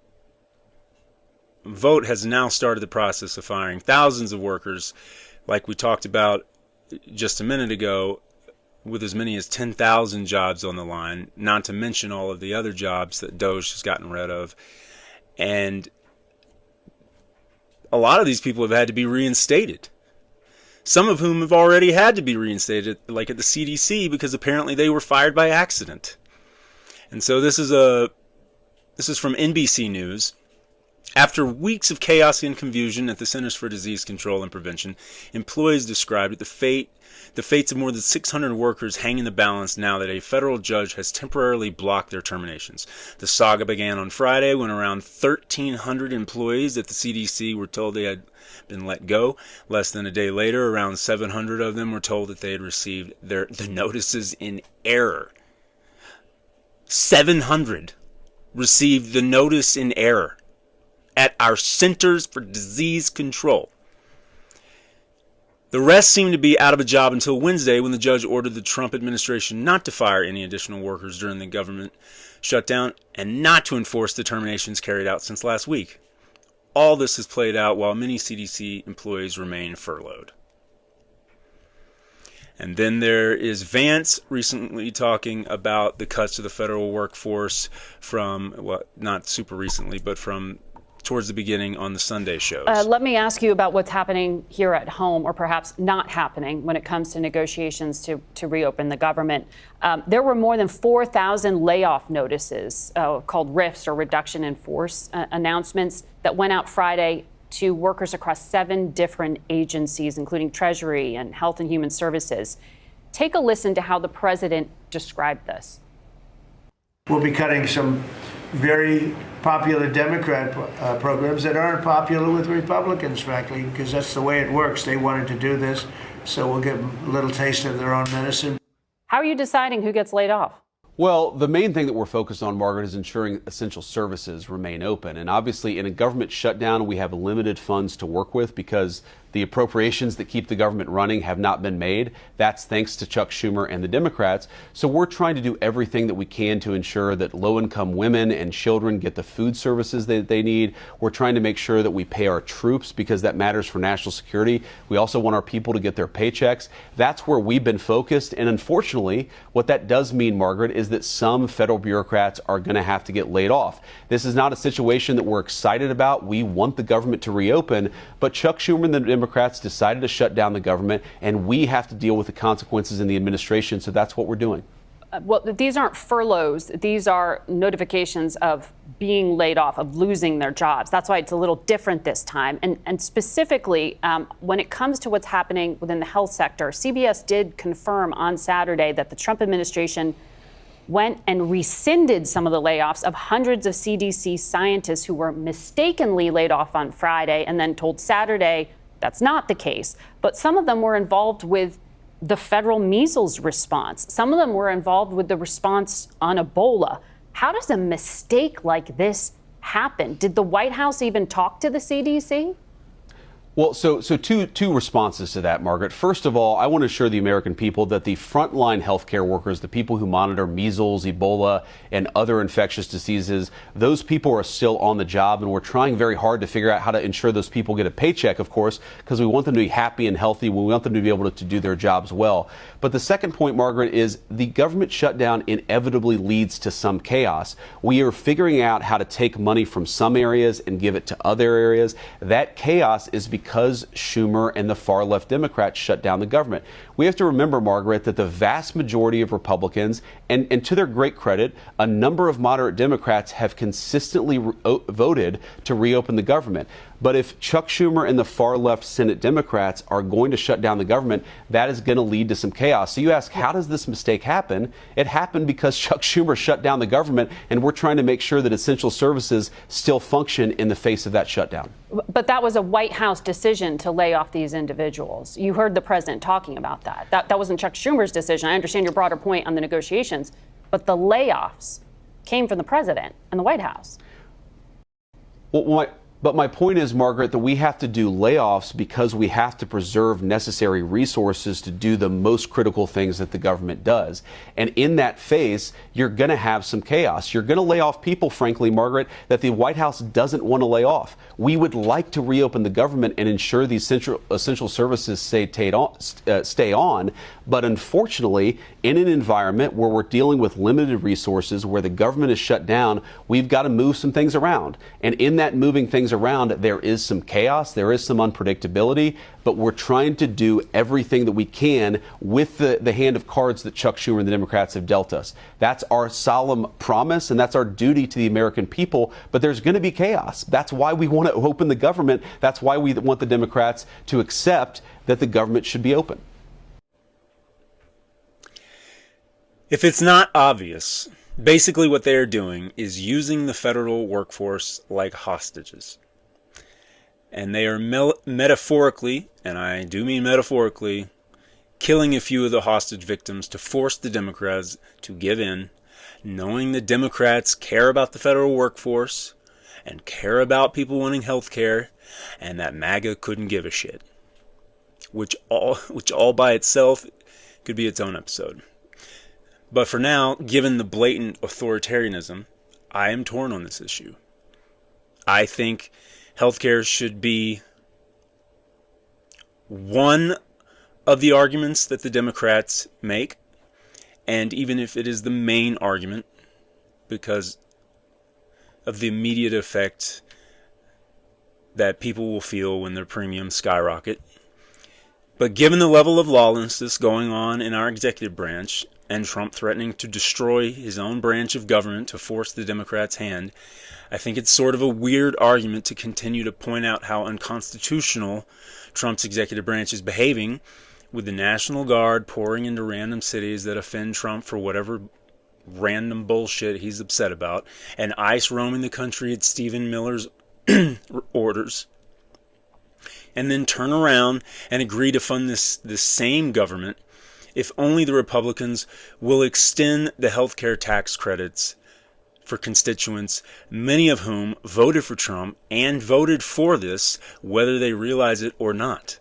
[SPEAKER 1] Vought has now started the process of firing thousands of workers, like we talked about just a minute ago, with as many as 10,000 jobs on the line, not to mention all of the other jobs that DOJ has gotten rid of. And a lot of these people have had to be reinstated. Some of whom have already had to be reinstated, like at the CDC, because apparently they were fired by accident. And so this is from NBC News. After weeks of chaos and confusion at the Centers for Disease Control and Prevention, employees described the fates of more than 600 workers hang in the balance now that a federal judge has temporarily blocked their terminations. The saga began on Friday when around 1,300 employees at the CDC were told they had been let go. Less than a day later, around 700 of them were told that they had received the notices in error. 700 received the notice in error at our Centers for Disease Control. The rest seemed to be out of a job until Wednesday, when the judge ordered the Trump administration not to fire any additional workers during the government shutdown and not to enforce the terminations carried out since last week. All this has played out while many CDC employees remain furloughed. And then there is Vance recently talking about the cuts to the federal workforce from, well, not super recently, but from towards the beginning on the Sunday shows.
[SPEAKER 4] Let me ask you about what's happening here at home, or perhaps not happening, when it comes to negotiations to reopen the government. There were more than 4,000 layoff notices, called RIFs, or reduction in force announcements, that went out Friday to workers across 7 different agencies, including Treasury and Health and Human Services. Take a listen to how the president described this.
[SPEAKER 5] We'll be cutting some very popular Democrat programs that aren't popular with Republicans, frankly, because that's the way it works. They wanted to do this, so we'll give them a little taste of their own medicine.
[SPEAKER 4] How are you deciding who gets laid off?
[SPEAKER 6] Well, the main thing that we're focused on, Margaret, is ensuring essential services remain open. And obviously, in a government shutdown, we have limited funds to work with because the appropriations that keep the government running have not been made. That's thanks to Chuck Schumer and the Democrats. So we're trying to do everything that we can to ensure that low-income women and children get the food services that they need. We're trying to make sure that we pay our troops because that matters for national security. We also want our people to get their paychecks. That's where we've been focused. And unfortunately, what that does mean, Margaret, is that some federal bureaucrats are going to have to get laid off. This is not a situation that we're excited about. We want the government to reopen, but Chuck Schumer and the Democrats decided to shut down the government, and we have to deal with the consequences in the administration, so that's what we're doing.
[SPEAKER 4] Well, these aren't furloughs. These are notifications of being laid off, of losing their jobs. That's why it's a little different this time. And specifically, when it comes to what's happening within the health sector, CBS did confirm on Saturday that the Trump administration went and rescinded some of the layoffs of hundreds of CDC scientists who were mistakenly laid off on Friday and then told Saturday that's not the case. But some of them were involved with the federal measles response. Some of them were involved with the response on Ebola. How does a mistake like this happen? Did the White House even talk to the CDC?
[SPEAKER 6] Well, so two responses to that, Margaret. First of all, I want to assure the American people that the frontline healthcare workers, the people who monitor measles, Ebola, and other infectious diseases, those people are still on the job, and we're trying very hard to figure out how to ensure those people get a paycheck, of course, because we want them to be happy and healthy. We want them to be able to do their jobs well. But the second point, Margaret, is the government shutdown inevitably leads to some chaos. We are figuring out how to take money from some areas and give it to other areas. That chaos is because Schumer and the far left Democrats shut down the government. We have to remember, Margaret, that the vast majority of Republicans, and to their great credit, a number of moderate Democrats have consistently voted to reopen the government. But if Chuck Schumer and the far left Senate Democrats are going to shut down the government, that is going to lead to some chaos. So you ask, how does this mistake happen? It happened because Chuck Schumer shut down the government, and we're trying to make sure that essential services still function in the face of that shutdown.
[SPEAKER 4] But that was a White House decision to lay off these individuals. You heard the president talking about that. That wasn't Chuck Schumer's decision. I understand your broader point on the negotiations, but the layoffs came from the president and the White House.
[SPEAKER 6] Well, But my point is, Margaret, that we have to do layoffs because we have to preserve necessary resources to do the most critical things that the government does. And in that phase, you're going to have some chaos. You're going to lay off people, frankly, Margaret, that the White House doesn't want to lay off. We would like to reopen the government and ensure these essential services stay on. But unfortunately, in an environment where we're dealing with limited resources, where the government is shut down, we've got to move some things around. And in that moving things around, there is some chaos, there is some unpredictability, but we're trying to do everything that we can with the hand of cards that Chuck Schumer and the Democrats have dealt us. That's our solemn promise, and that's our duty to the American people, but there's going to be chaos. That's why we want to open the government. That's why we want the Democrats to accept that the government should be open.
[SPEAKER 1] If it's not obvious, basically what they're doing is using the federal workforce like hostages. And they are metaphorically, and I do mean metaphorically, killing a few of the hostage victims to force the Democrats to give in, knowing the Democrats care about the federal workforce and care about people wanting health care, and that MAGA couldn't give a shit. Which all by itself could be its own episode. But for now, given the blatant authoritarianism, I am torn on this issue. I think healthcare should be one of the arguments that the Democrats make, and even if it is the main argument, because of the immediate effect that people will feel when their premiums skyrocket. But given the level of lawlessness going on in our executive branch, and Trump threatening to destroy his own branch of government to force the Democrats' hand, I think it's sort of a weird argument to continue to point out how unconstitutional Trump's executive branch is behaving, with the National Guard pouring into random cities that offend Trump for whatever random bullshit he's upset about, and ICE roaming the country at Stephen Miller's orders, and then turn around and agree to fund this same government if only the Republicans will extend the healthcare tax credits for constituents, many of whom voted for Trump and voted for this, whether they realize it or not.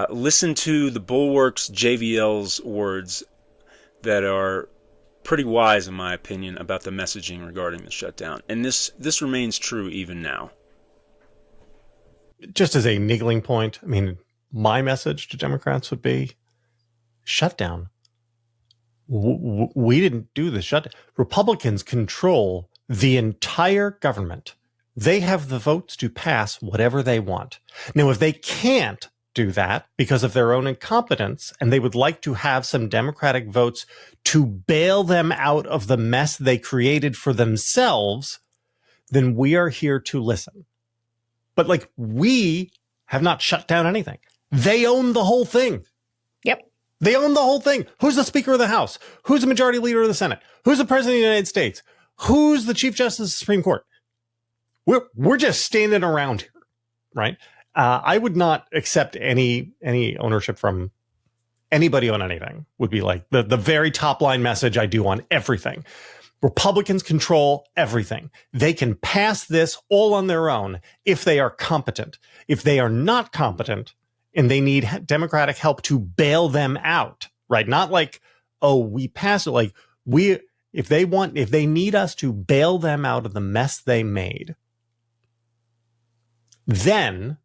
[SPEAKER 1] Listen to the Bulwark's JVL's words that are pretty wise, in my opinion, about the messaging regarding the shutdown. And this remains true even now.
[SPEAKER 2] Just as a niggling point, I mean, my message to Democrats would be shutdown. We didn't do the shutdown. Republicans control the entire government. They have the votes to pass whatever they want. Now, if they can't do that because of their own incompetence, and they would like to have some Democratic votes to bail them out of the mess they created for themselves, then we are here to listen. But we have not shut down anything. They own the whole thing.
[SPEAKER 22] Yep.
[SPEAKER 2] They own the whole thing. Who's the Speaker of the House? Who's the Majority Leader of the Senate? Who's the President of the United States? Who's the Chief Justice of the Supreme Court? We're just standing around here, right? I would not accept any ownership from anybody on anything. Would be like the very top line message I do on everything. Republicans control everything. They can pass this all on their own if they are competent. If they are not competent and they need Democratic help to bail them out, right? Not like, oh, we pass it. If they need us to bail them out of the mess they made, then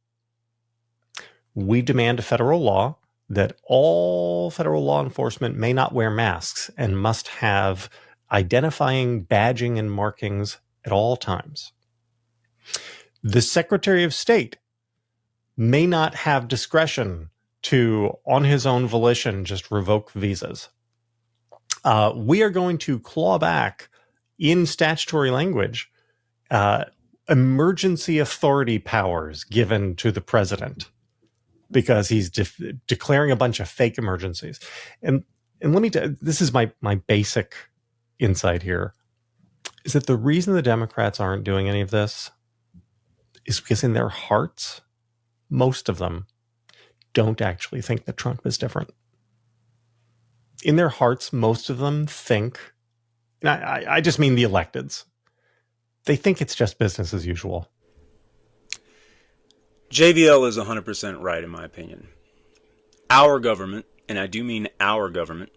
[SPEAKER 2] we demand a federal law that all federal law enforcement may not wear masks and must have identifying badging and markings at all times. The Secretary of State may not have discretion to, on his own volition, just revoke visas. We are going to claw back in statutory language emergency authority powers given to the president because he's declaring a bunch of fake emergencies. And let me this is my basic insight here, is that the reason the Democrats aren't doing any of this is because in their hearts, most of them don't actually think that Trump is different. In their hearts, most of them think, and I just mean the electeds, they think it's just business as usual.
[SPEAKER 1] JVL is 100% right, in my opinion. Our government, and I do mean our government,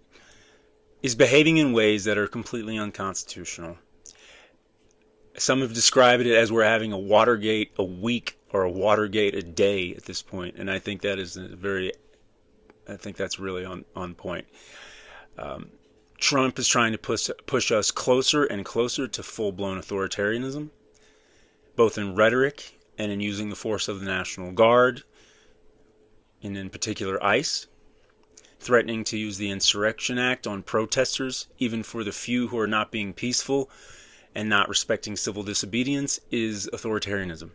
[SPEAKER 1] is behaving in ways that are completely unconstitutional. Some have described it as we're having a Watergate a week or a Watergate a day at this point, and I think that is that's really on point. Trump is trying to push us closer and closer to full-blown authoritarianism, both in rhetoric and in using the force of the National Guard, and in particular ICE, threatening to use the Insurrection Act on protesters, even for the few who are not being peaceful and not respecting civil disobedience, is authoritarianism.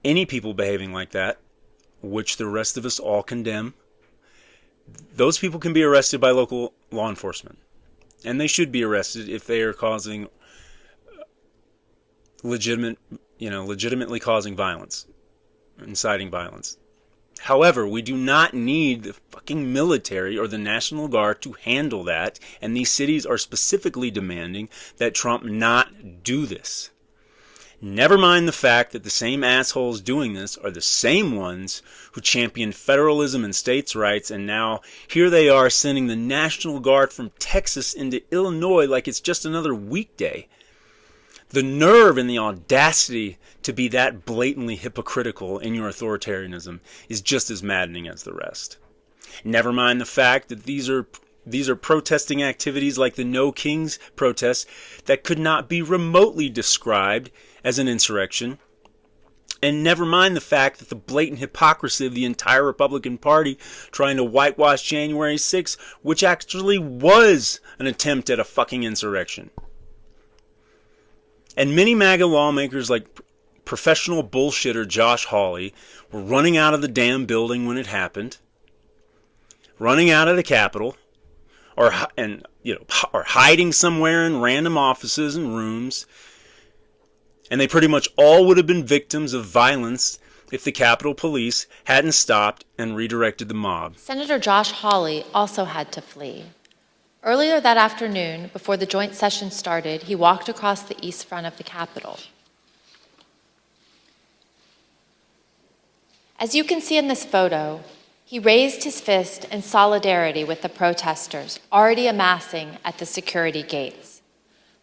[SPEAKER 1] Any people behaving like that, which the rest of us all condemn, those people can be arrested by local law enforcement. And they should be arrested if they are causing legitimately causing violence, inciting violence. However, we do not need the fucking military or the National Guard to handle that, and these cities are specifically demanding that Trump not do this. Never mind the fact that the same assholes doing this are the same ones who championed federalism and states' rights, and now here they are sending the National Guard from Texas into Illinois like it's just another weekday. The nerve and the audacity to be that blatantly hypocritical in your authoritarianism is just as maddening as the rest. Never mind the fact that these are protesting activities like the No Kings protests that could not be remotely described as an insurrection. And never mind the fact that the blatant hypocrisy of the entire Republican Party trying to whitewash January 6th, which actually was an attempt at a fucking insurrection. And many MAGA lawmakers like professional bullshitter Josh Hawley were running out of the damn building when it happened, running out of the Capitol, or hiding somewhere in random offices and rooms. And they pretty much all would have been victims of violence if the Capitol Police hadn't stopped and redirected the mob.
[SPEAKER 7] Senator Josh Hawley also had to flee. Earlier that afternoon, before the joint session started, he walked across the east front of the Capitol. As you can see in this photo, he raised his fist in solidarity with the protesters already amassing at the security gates.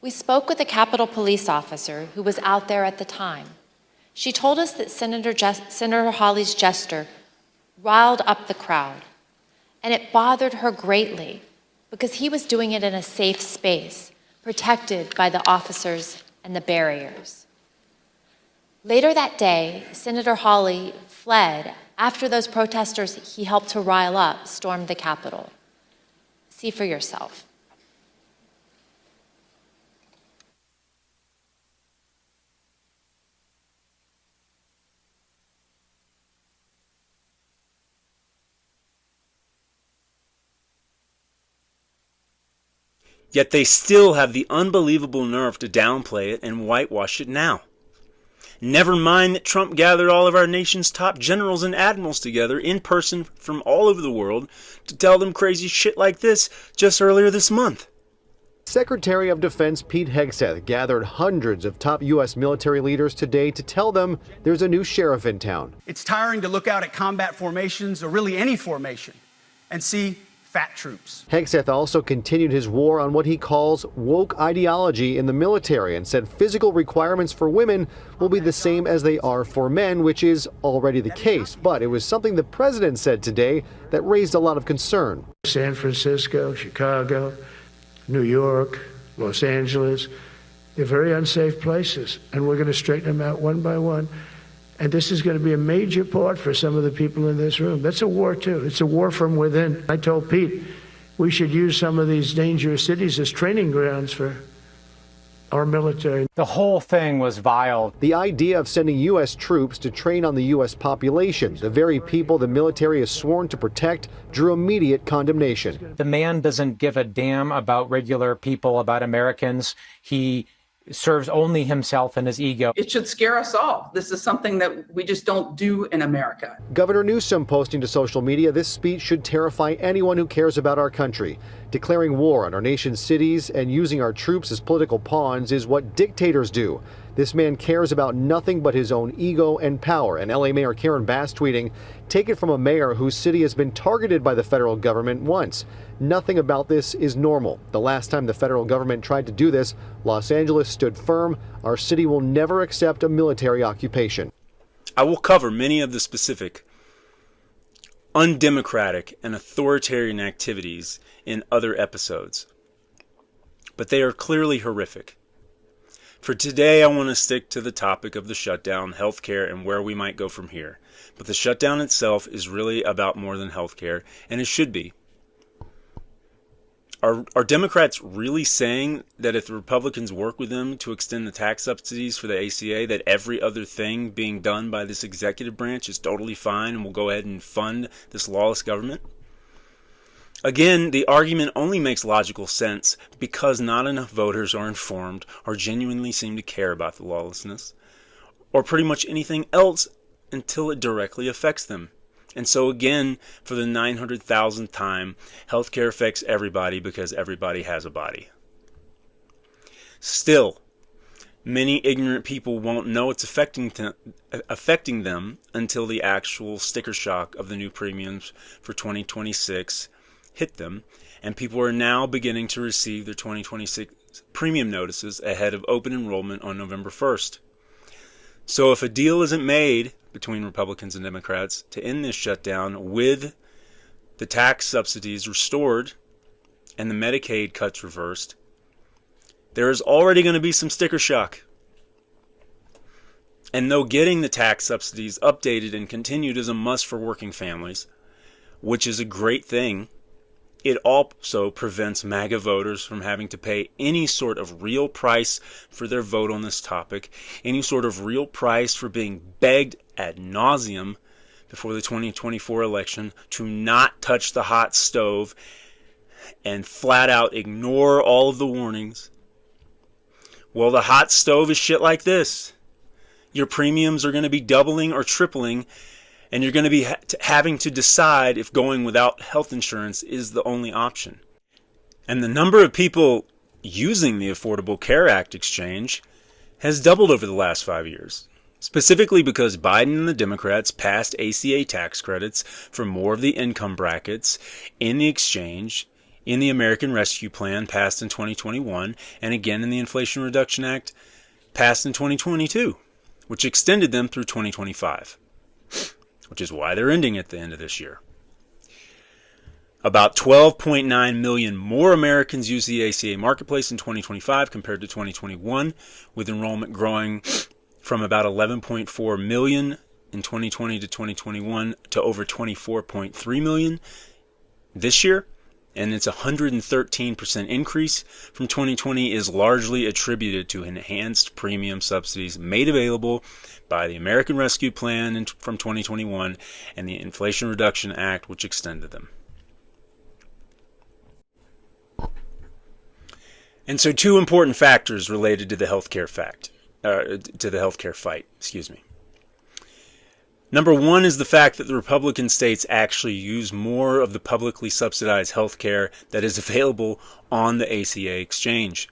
[SPEAKER 7] We spoke with a Capitol police officer who was out there at the time. She told us that Senator Hawley's gesture riled up the crowd, and it bothered her greatly because he was doing it in a safe space, protected by the officers and the barriers. Later that day, Senator Hawley fled after those protesters he helped to rile up stormed the Capitol. See for yourself.
[SPEAKER 1] Yet they still have the unbelievable nerve to downplay it and whitewash it now. Never mind that Trump gathered all of our nation's top generals and admirals together in person from all over the world to tell them crazy shit like this just earlier this month.
[SPEAKER 8] Secretary of Defense Pete Hegseth gathered hundreds of top U.S. military leaders today to tell them there's a new sheriff in town.
[SPEAKER 9] It's tiring to look out at combat formations, or really any formation, and see fat troops.
[SPEAKER 8] Hegseth also continued his war on what he calls woke ideology in the military and said physical requirements for women will be the same as they are for men, which is already the case. But it was something the president said today that raised a lot of concern.
[SPEAKER 5] San Francisco, Chicago, New York, Los Angeles, they're very unsafe places, and we're going to straighten them out one by one. And this is going to be a major part for some of the people in this room. That's a war, too. It's a war from within. I told Pete we should use some of these dangerous cities as training grounds for our military.
[SPEAKER 24] The whole thing was vile.
[SPEAKER 8] The idea of sending U.S. troops to train on the U.S. population, the very people the military is sworn to protect, drew immediate condemnation.
[SPEAKER 24] The man doesn't give a damn about regular people, about Americans. He serves only himself and his ego.
[SPEAKER 25] It should scare us all. This is something that we just don't do in America.
[SPEAKER 8] Governor Newsom posting to social media, this speech should terrify anyone who cares about our country. Declaring war on our nation's cities and using our troops as political pawns is what dictators do. This man cares about nothing but his own ego and power. And LA Mayor Karen Bass tweeting, take it from a mayor whose city has been targeted by the federal government once. Nothing about this is normal. The last time the federal government tried to do this, Los Angeles stood firm. Our city will never accept a military occupation.
[SPEAKER 1] I will cover many of the specific undemocratic and authoritarian activities in other episodes, but they are clearly horrific. For today, I want to stick to the topic of the shutdown, healthcare, and where we might go from here. But the shutdown itself is really about more than healthcare, and it should be. Are Democrats really saying that if the Republicans work with them to extend the tax subsidies for the ACA, that every other thing being done by this executive branch is totally fine and will go ahead and fund this lawless government? Again, the argument only makes logical sense because not enough voters are informed or genuinely seem to care about the lawlessness, or pretty much anything else until it directly affects them. And so again, for the 900,000th time, healthcare affects everybody because everybody has a body. Still, many ignorant people won't know it's affecting them until the actual sticker shock of the new premiums for 2026 hit them, and people are now beginning to receive their 2026 premium notices ahead of open enrollment on November 1st. So if a deal isn't made between Republicans and Democrats to end this shutdown with the tax subsidies restored and the Medicaid cuts reversed, there is already going to be some sticker shock. And though getting the tax subsidies updated and continued is a must for working families, which is a great thing, it also prevents MAGA voters from having to pay any sort of real price for their vote on this topic, any sort of real price for being begged ad nauseum before the 2024 election to not touch the hot stove and flat out ignore all of the warnings. Well, the hot stove is shit like this. Your premiums are going to be doubling or tripling, and you're going to be having to decide if going without health insurance is the only option. And the number of people using the Affordable Care Act exchange has doubled over the last 5 years, specifically because Biden and the Democrats passed ACA tax credits for more of the income brackets in the exchange, in the American Rescue Plan passed in 2021, and again in the Inflation Reduction Act passed in 2022, which extended them through 2025. Which is why they're ending at the end of this year. About 12.9 million more Americans use the ACA marketplace in 2025 compared to 2021, with enrollment growing from about 11.4 million in 2020 to 2021 to over 24.3 million this year. And its 113% increase from 2020 is largely attributed to enhanced premium subsidies made available by the American Rescue Plan from 2021 and the Inflation Reduction Act, which extended them. And so, two important factors related to the healthcare fight. Number one is the fact that the Republican states actually use more of the publicly subsidized health care that is available on the ACA exchange.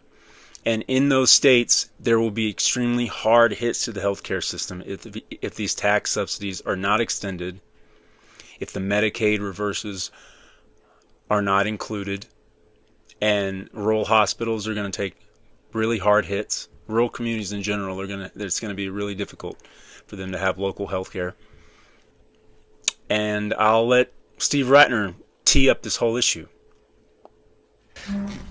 [SPEAKER 1] And in those states, there will be extremely hard hits to the healthcare system if these tax subsidies are not extended, if the Medicaid reverses are not included, and rural hospitals are going to take really hard hits. Rural communities in general it's going to be really difficult for them to have local health care. And I'll let Steve Ratner tee up this whole issue.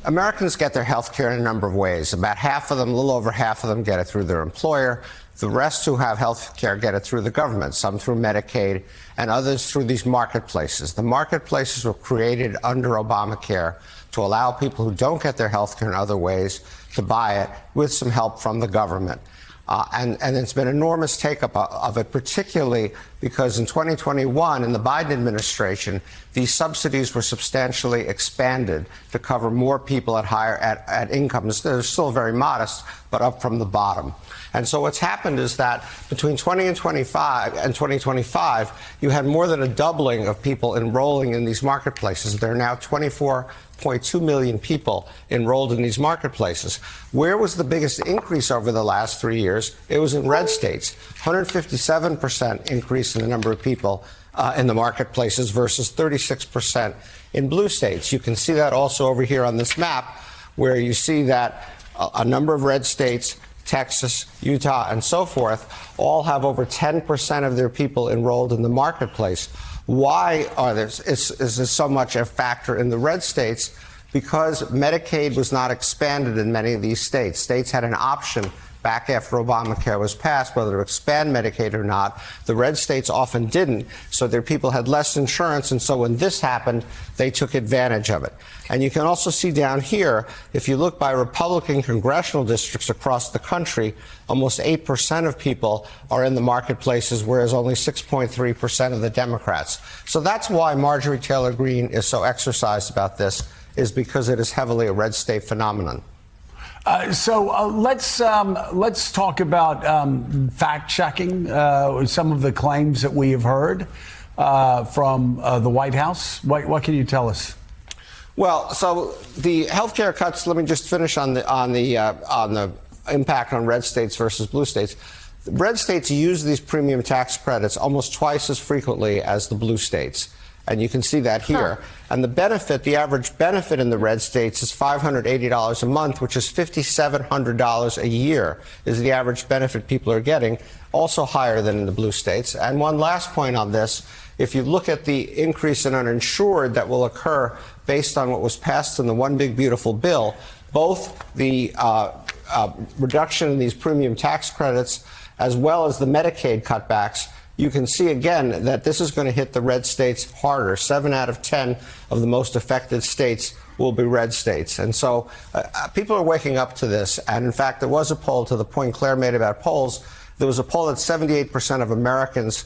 [SPEAKER 10] Americans get their health care in a number of ways. About half of them, a little over half of them, get it through their employer. The rest who have health care get it through the government, some through Medicaid and others through these marketplaces. The marketplaces were created under Obamacare to allow people who don't get their health care in other ways to buy it with some help from the government. And it's been enormous take-up of it, particularly because in 2021, in the Biden administration, these subsidies were substantially expanded to cover more people at incomes. They're still very modest, but up from the bottom. And so what's happened is that between 2025, you had more than a doubling of people enrolling in these marketplaces. There are now 24.2 million people enrolled in these marketplaces. Where was the biggest increase over the last 3 years? It was in red states, 157% increase in the number of people in the marketplaces versus 36% in blue states. You can see that also over here on this map, where you see that a number of red states, Texas, Utah, and so forth, all have over 10% of their people enrolled in the marketplace. Why is this so much a factor in the red states? Because Medicaid was not expanded in many of these states. States had an option back after Obamacare was passed, whether to expand Medicaid or not. The red states often didn't, so their people had less insurance, and so when this happened, they took advantage of it. And you can also see down here, if you look by Republican congressional districts across the country, almost 8% of people are in the marketplaces, whereas only 6.3% of the Democrats. So that's why Marjorie Taylor Greene is so exercised about this, is because it is heavily a red state phenomenon.
[SPEAKER 11] So let's talk about fact-checking some of the claims that we have heard from the White House. What can you tell us?
[SPEAKER 10] Well, so the health care cuts. Let me just finish on the impact on red states versus blue states. Red states use these premium tax credits almost twice as frequently as the blue states. And you can see that here. And the average benefit in the red states is $580 a month, which is $5,700 a year is the average benefit people are getting, also higher than in the blue states. And one last point on this, if you look at the increase in uninsured that will occur based on what was passed in the One Big Beautiful Bill, both the reduction in these premium tax credits as well as the Medicaid cutbacks, you can see again that this is going to hit the red states harder. 7 out of 10 of the most affected states will be red states. And so people are waking up to this. And in fact, there was a poll, to the point Claire made about polls, there was a poll that 78% of Americans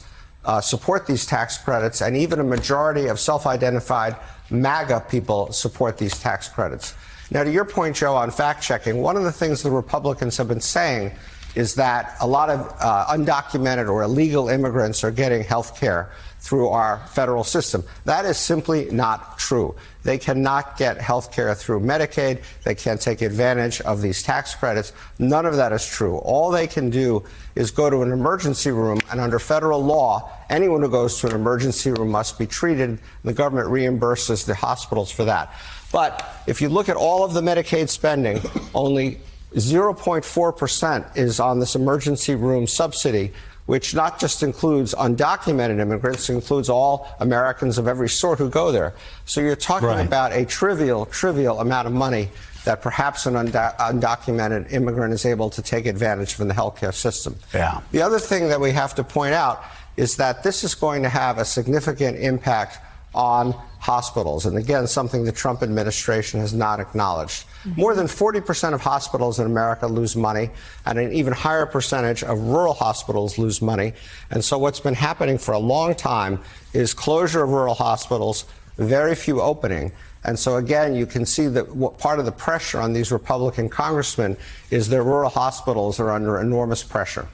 [SPEAKER 10] support these tax credits, and even a majority of self-identified MAGA people support these tax credits. Now, to your point, Joe, on fact-checking, one of the things the Republicans have been saying is that a lot of undocumented or illegal immigrants are getting health care through our federal system. That is simply not true. They cannot get health care through Medicaid. They can't take advantage of these tax credits. None of that is true. All they can do is go to an emergency room, and under federal law, anyone who goes to an emergency room must be treated. The government reimburses the hospitals for that. But if you look at all of the Medicaid spending, only 0.4% is on this emergency room subsidy, which not just includes undocumented immigrants, includes all Americans of every sort who go there. So you're talking about a trivial amount of money that perhaps an undocumented immigrant is able to take advantage from the healthcare system.
[SPEAKER 11] Yeah.
[SPEAKER 10] The other thing that we have to point out is that this is going to have a significant impact on hospitals. And again, something the Trump administration has not acknowledged. More than 40% of hospitals in America lose money, and an even higher percentage of rural hospitals lose money. And so what's been happening for a long time is closure of rural hospitals, very few opening. And so again, you can see that part of the pressure on these Republican congressmen is their rural hospitals are under enormous pressure.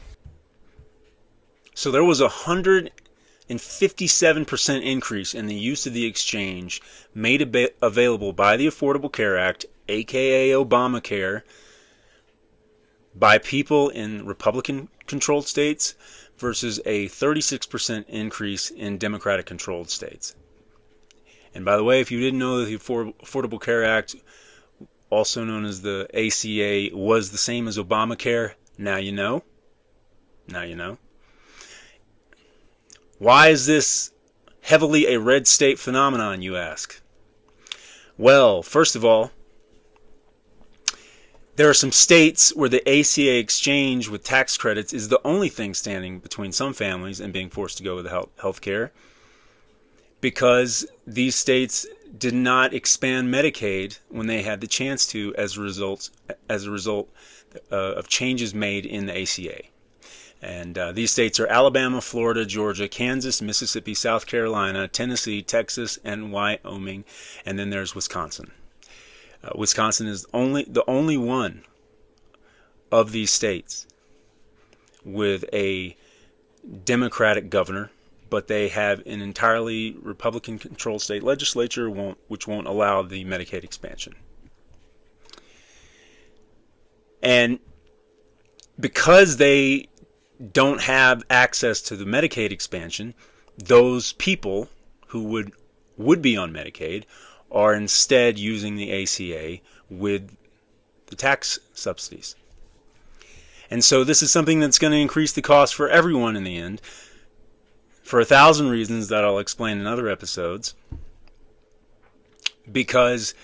[SPEAKER 1] So there was 157% increase in the use of the exchange made available by the Affordable Care Act, aka Obamacare, by people in Republican-controlled states versus a 36% increase in Democratic-controlled states. And by the way, if you didn't know, the Affordable Care Act, also known as the ACA, was the same as Obamacare. Now you know. Now you know. Why is this heavily a red state phenomenon, you ask? Well, first of all, there are some states where the ACA exchange with tax credits is the only thing standing between some families and being forced to go with health care, because these states did not expand Medicaid when they had the chance to as a result of changes made in the ACA. And these states are Alabama, Florida, Georgia, Kansas, Mississippi, South Carolina, Tennessee, Texas, and Wyoming. And then there's Wisconsin. Wisconsin is the only one of these states with a Democratic governor, but they have an entirely Republican-controlled state legislature which won't allow the Medicaid expansion. And because they don't have access to the Medicaid expansion, those people who would be on Medicaid are instead using the ACA with the tax subsidies. And so this is something that's going to increase the cost for everyone in the end, for 1,000 reasons that I'll explain in other episodes, because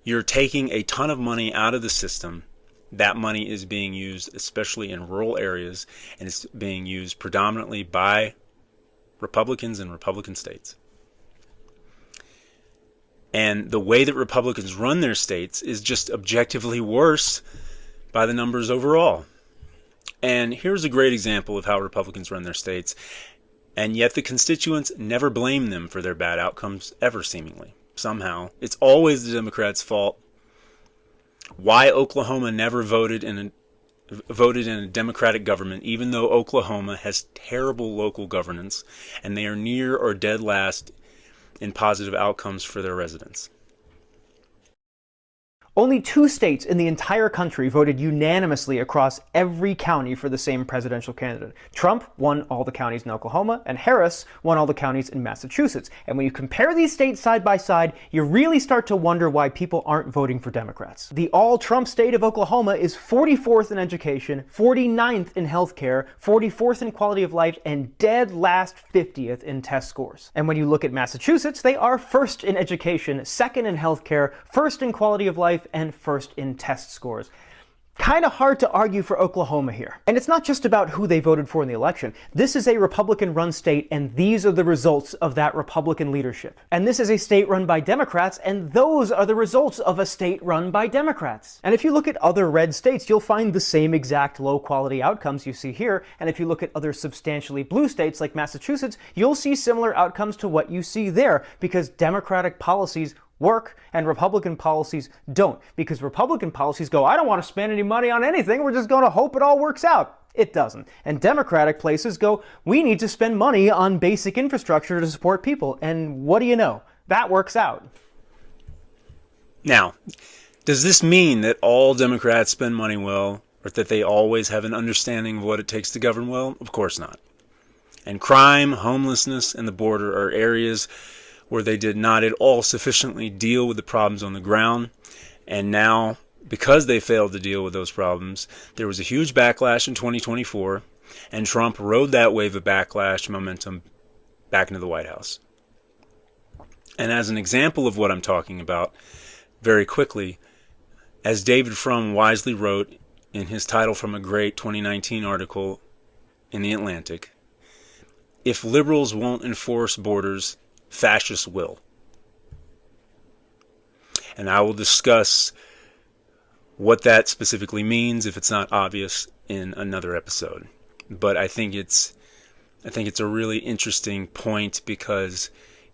[SPEAKER 1] you're taking a ton of money out of the system. That money is being used especially in rural areas, and it's being used predominantly by Republicans in Republican states. And the way that Republicans run their states is just objectively worse by the numbers overall. And here's a great example of how Republicans run their states, and yet the constituents never blame them for their bad outcomes ever, seemingly. Somehow, it's always the Democrats' fault. Why Oklahoma never voted in a Democratic government, even though Oklahoma has terrible local governance, and they are near or dead last in positive outcomes for their residents.
[SPEAKER 12] Only 2 states in the entire country voted unanimously across every county for the same presidential candidate. Trump won all the counties in Oklahoma, and Harris won all the counties in Massachusetts. And when you compare these states side by side, you really start to wonder why people aren't voting for Democrats. The all-Trump state of Oklahoma is 44th in education, 49th in healthcare, 44th in quality of life, and dead last 50th in test scores. And when you look at Massachusetts, they are 1st in education, 2nd in healthcare, 1st in quality of life, and 1st in test scores. Kind of hard to argue for Oklahoma here. And it's not just about who they voted for in the election. This is a Republican-run state, and these are the results of that Republican leadership. And this is a state run by Democrats, and those are the results of a state run by Democrats. And if you look at other red states, you'll find the same exact low-quality outcomes you see here. And if you look at other substantially blue states like Massachusetts, you'll see similar outcomes to what you see there, because Democratic policies work and Republican policies don't, because Republican policies go, I don't want to spend any money on anything, we're just going to hope it all works out. It doesn't. And Democratic places go, we need to spend money on basic infrastructure to support people. And what do you know? That works out.
[SPEAKER 1] Now, does this mean that all Democrats spend money well, or that they always have an understanding of what it takes to govern well? Of course not. And crime, homelessness, and the border are areas where they did not at all sufficiently deal with the problems on the ground. And now, because they failed to deal with those problems, there was a huge backlash in 2024, and Trump rode that wave of backlash momentum back into the White House. And as an example of what I'm talking about, very quickly, as David Frum wisely wrote in his Title from a Great 2019 article in The Atlantic, if liberals won't enforce borders, fascists will. And I will discuss what that specifically means if it's not obvious in another episode. But I think it's a really interesting point, because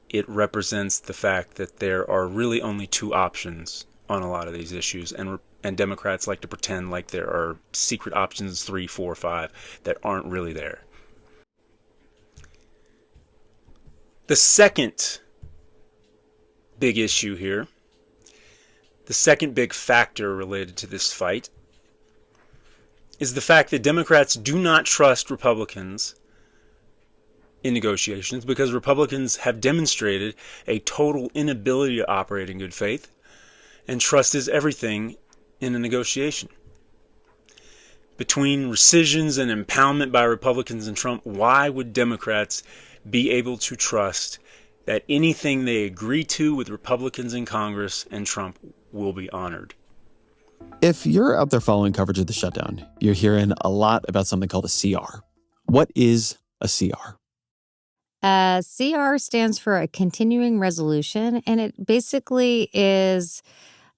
[SPEAKER 1] it represents the fact that there are really only 2 options on a lot of these issues, and Democrats like to pretend like there are secret options 3, 4, 5 that aren't really there. The second big issue here, the second big factor related to this fight, is the fact that Democrats do not trust Republicans in negotiations, because Republicans have demonstrated a total inability to operate in good faith, and trust is everything in a negotiation. Between rescissions and impoundment by Republicans and Trump, why would Democrats be able to trust that anything they agree to with Republicans in Congress and Trump will be honored?
[SPEAKER 13] If you're out there following coverage of the shutdown, you're hearing a lot about something called a CR. What is a CR?
[SPEAKER 14] A CR stands for a continuing resolution, and it basically is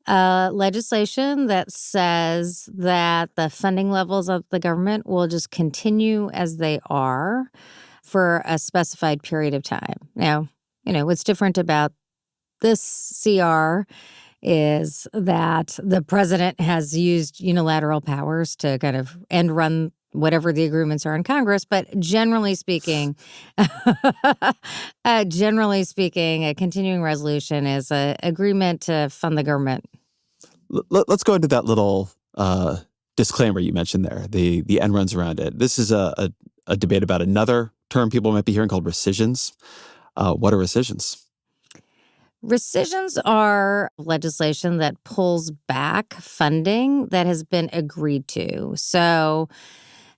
[SPEAKER 14] legislation that says that the funding levels of the government will just continue as they are for a specified period of time. Now, what's different about this CR is that the president has used unilateral powers to kind of end run whatever the agreements are in Congress. But generally speaking, a continuing resolution is an agreement to fund the government.
[SPEAKER 13] Let's go into that little disclaimer you mentioned there, the end runs around it. This is a debate about another term people might be hearing called rescissions. What are rescissions?
[SPEAKER 14] Rescissions are legislation that pulls back funding that has been agreed to. So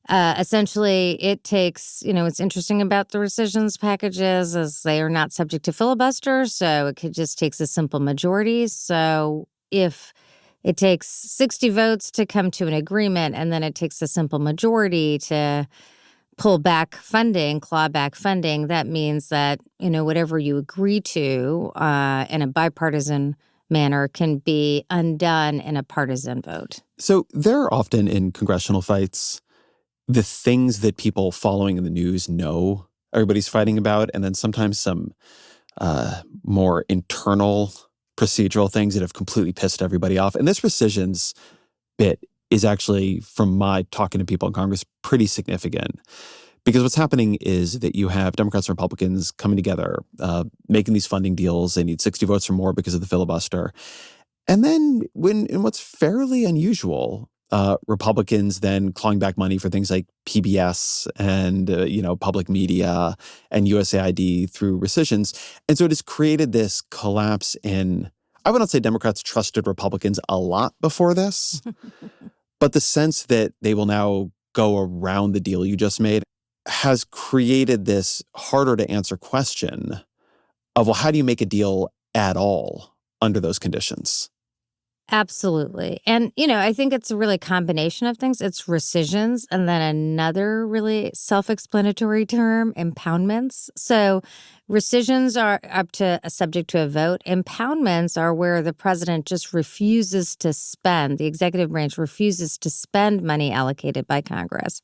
[SPEAKER 14] essentially, it takes, what's interesting about the rescissions packages is they are not subject to filibuster. So it just takes a simple majority. So if it takes 60 votes to come to an agreement, and then it takes a simple majority to pull back funding, claw back funding, that means that, whatever you agree to in a bipartisan manner can be undone in a partisan vote.
[SPEAKER 13] So there are often in congressional fights the things that people following in the news know everybody's fighting about, and then sometimes some more internal procedural things that have completely pissed everybody off. And this rescissions bit is actually, from my talking to people in Congress, pretty significant. Because what's happening is that you have Democrats and Republicans coming together, making these funding deals. They need 60 votes or more because of the filibuster. And then in what's fairly unusual, Republicans then clawing back money for things like PBS and, public media and USAID through rescissions. And so it has created this collapse in, I would not say Democrats trusted Republicans a lot before this, but the sense that they will now go around the deal you just made has created this harder to answer question of, well, how do you make a deal at all under those conditions?
[SPEAKER 14] Absolutely. And, I think it's a really combination of things. It's rescissions and then another really self-explanatory term, impoundments. So rescissions are up to subject to a vote. Impoundments are where the president just refuses to spend, the executive branch refuses to spend money allocated by Congress.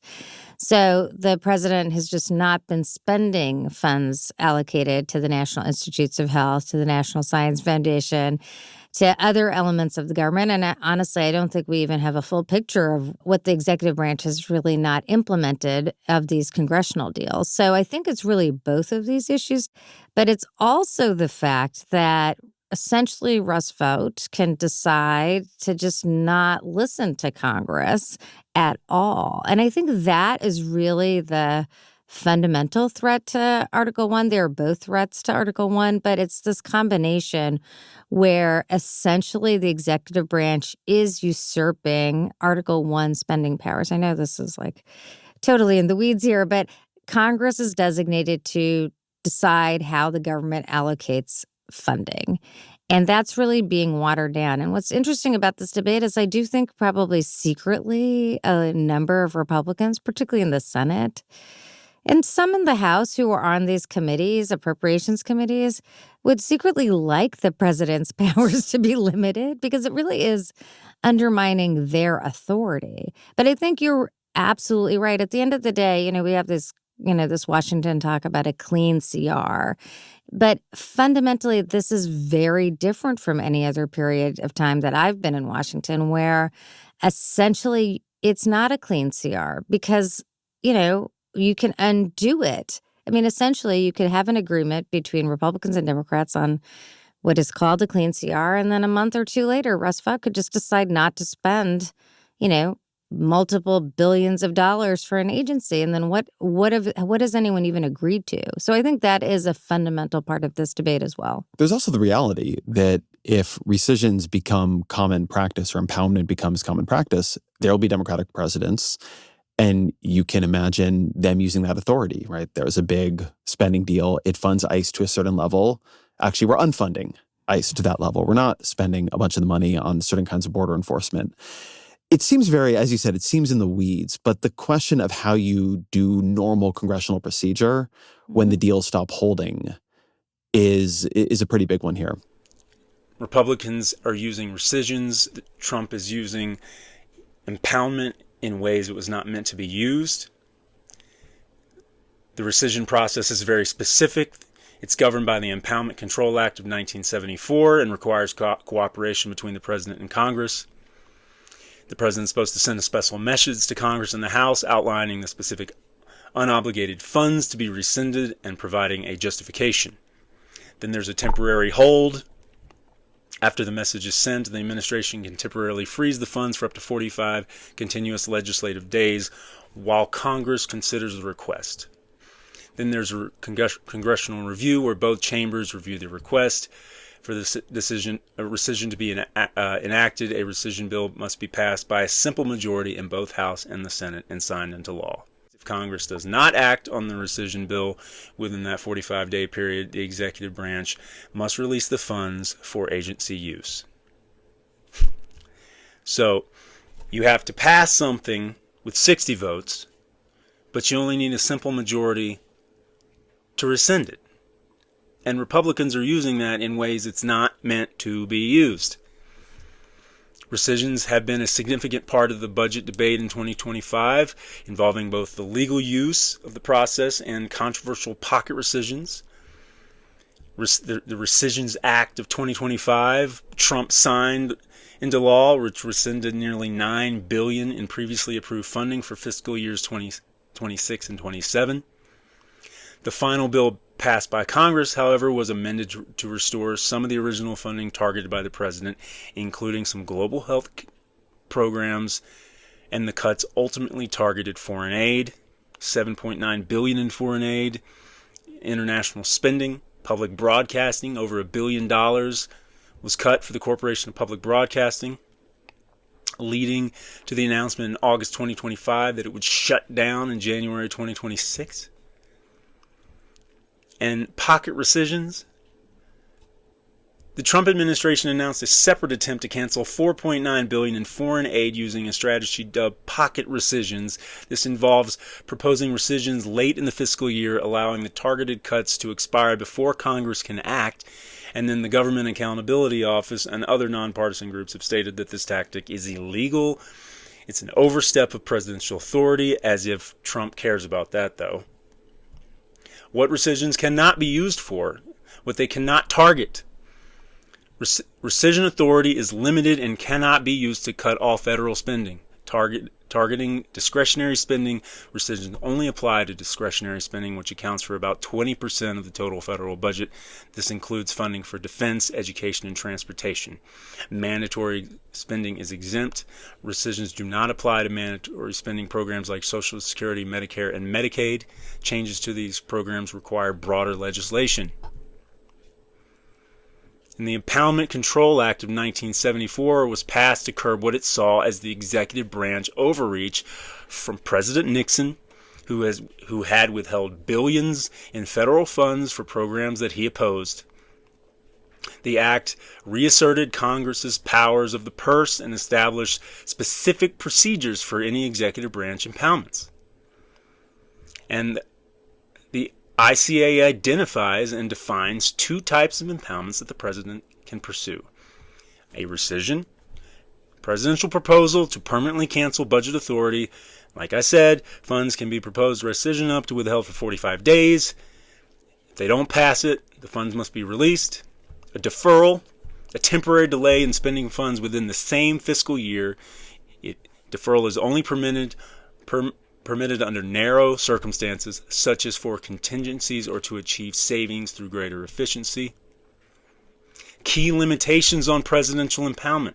[SPEAKER 14] So the president has just not been spending funds allocated to the National Institutes of Health, to the National Science Foundation, to other elements of the government. And honestly, I don't think we even have a full picture of what the executive branch has really not implemented of these congressional deals. So I think it's really both of these issues. But it's also the fact that essentially Russ Vought can decide to just not listen to Congress at all. And I think that is really the fundamental threat to Article 1. They are both threats to Article 1, but it's this combination where essentially the executive branch is usurping Article 1 spending powers. I know this is like totally in the weeds here, but Congress is designated to decide how the government allocates funding. And that's really being watered down. And what's interesting about this debate is I do think probably secretly a number of Republicans, particularly in the Senate, and some in the House who are on these committees, appropriations committees, would secretly like the president's powers to be limited because it really is undermining their authority. But I think you're absolutely right. At the end of the day, we have this, this Washington talk about a clean CR. But fundamentally, this is very different from any other period of time that I've been in Washington where essentially it's not a clean CR because, you can undo it. I mean, essentially, you could have an agreement between Republicans and Democrats on what is called a clean CR, and then a month or two later, Russ Vought could just decide not to spend, multiple billions of dollars for an agency. And then what has anyone even agreed to? So I think that is a fundamental part of this debate as well.
[SPEAKER 13] There's also the reality that if rescissions become common practice or impoundment becomes common practice, there will be Democratic presidents. And you can imagine them using that authority, right? There's a big spending deal. It funds ICE to a certain level. Actually, we're unfunding ICE to that level. We're not spending a bunch of the money on certain kinds of border enforcement. It seems very, as you said, it seems in the weeds. But the question of how you do normal congressional procedure when the deals stop holding is a pretty big one here.
[SPEAKER 1] Republicans are using rescissions. Trump is using impoundment in ways it was not meant to be used. The rescission process is very specific. It's governed by the Impoundment Control Act of 1974 and requires cooperation between the President and Congress. The President is supposed to send a special message to Congress and the House outlining the specific unobligated funds to be rescinded and providing a justification. Then there's a temporary hold. After the message is sent, the administration can temporarily freeze the funds for up to 45 continuous legislative days while Congress considers the request. Then there's a congressional review where both chambers review the request. For this rescission to be enacted, a rescission bill must be passed by a simple majority in both House and the Senate and signed into law. If Congress does not act on the rescission bill within that 45-day period, the executive branch must release the funds for agency use. So you have to pass something with 60 votes, but you only need a simple majority to rescind it. And Republicans are using that in ways it's not meant to be used. Rescissions have been a significant part of the budget debate in 2025, involving both the legal use of the process and controversial pocket rescissions. The Rescissions Act of 2025, Trump signed into law, which rescinded nearly $9 billion in previously approved funding for fiscal years 2026 and 27. The final bill passed by Congress, however, was amended to restore some of the original funding targeted by the president, including some global health programs, and the cuts ultimately targeted foreign aid, $7.9 billion in foreign aid, international spending, public broadcasting, over $1 billion was cut for the Corporation of Public Broadcasting, leading to the announcement in August 2025 that it would shut down in January 2026. And pocket rescissions. The Trump administration announced a separate attempt to cancel $4.9 billion in foreign aid using a strategy dubbed pocket rescissions. This involves proposing rescissions late in the fiscal year, allowing the targeted cuts to expire before Congress can act. And then the Government Accountability Office and other nonpartisan groups have stated that this tactic is illegal. It's an overstep of presidential authority, as if Trump cares about that, though. What rescissions cannot be used for, what they cannot target. Rescission authority is limited and cannot be used to cut all federal spending. Targeting discretionary spending, rescissions only apply to discretionary spending, which accounts for about 20% of the total federal budget. This includes funding for defense, education, and transportation. Mandatory spending is exempt. Rescissions do not apply to mandatory spending programs like Social Security, Medicare, and Medicaid. Changes to these programs require broader legislation. And the Impoundment Control Act of 1974 was passed to curb what it saw as the executive branch overreach from President Nixon, who had withheld billions in federal funds for programs that he opposed. The act reasserted Congress's powers of the purse and established specific procedures for any executive branch impoundments. And the ICA identifies and defines two types of impoundments that the president can pursue. A rescission, presidential proposal to permanently cancel budget authority. Like I said, funds can be proposed rescission up to withheld for 45 days. If they don't pass it, the funds must be released. A deferral, a temporary delay in spending funds within the same fiscal year. Deferral is only permitted under narrow circumstances, such as for contingencies or to achieve savings through greater efficiency. Key limitations on presidential impoundment.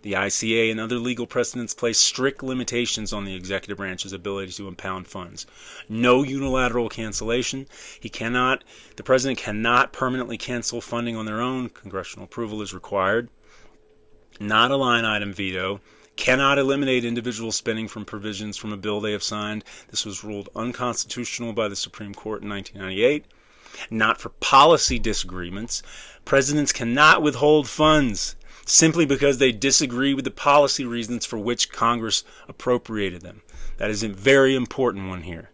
[SPEAKER 1] The ICA and other legal precedents place strict limitations on the executive branch's ability to impound funds. No unilateral cancellation. The president cannot permanently cancel funding on their own. Congressional approval is required. Not a line item veto. Cannot eliminate individual spending from provisions from a bill they have signed. This was ruled unconstitutional by the Supreme Court in 1998. Not for policy disagreements. Presidents cannot withhold funds simply because they disagree with the policy reasons for which Congress appropriated them. That is a very important one here.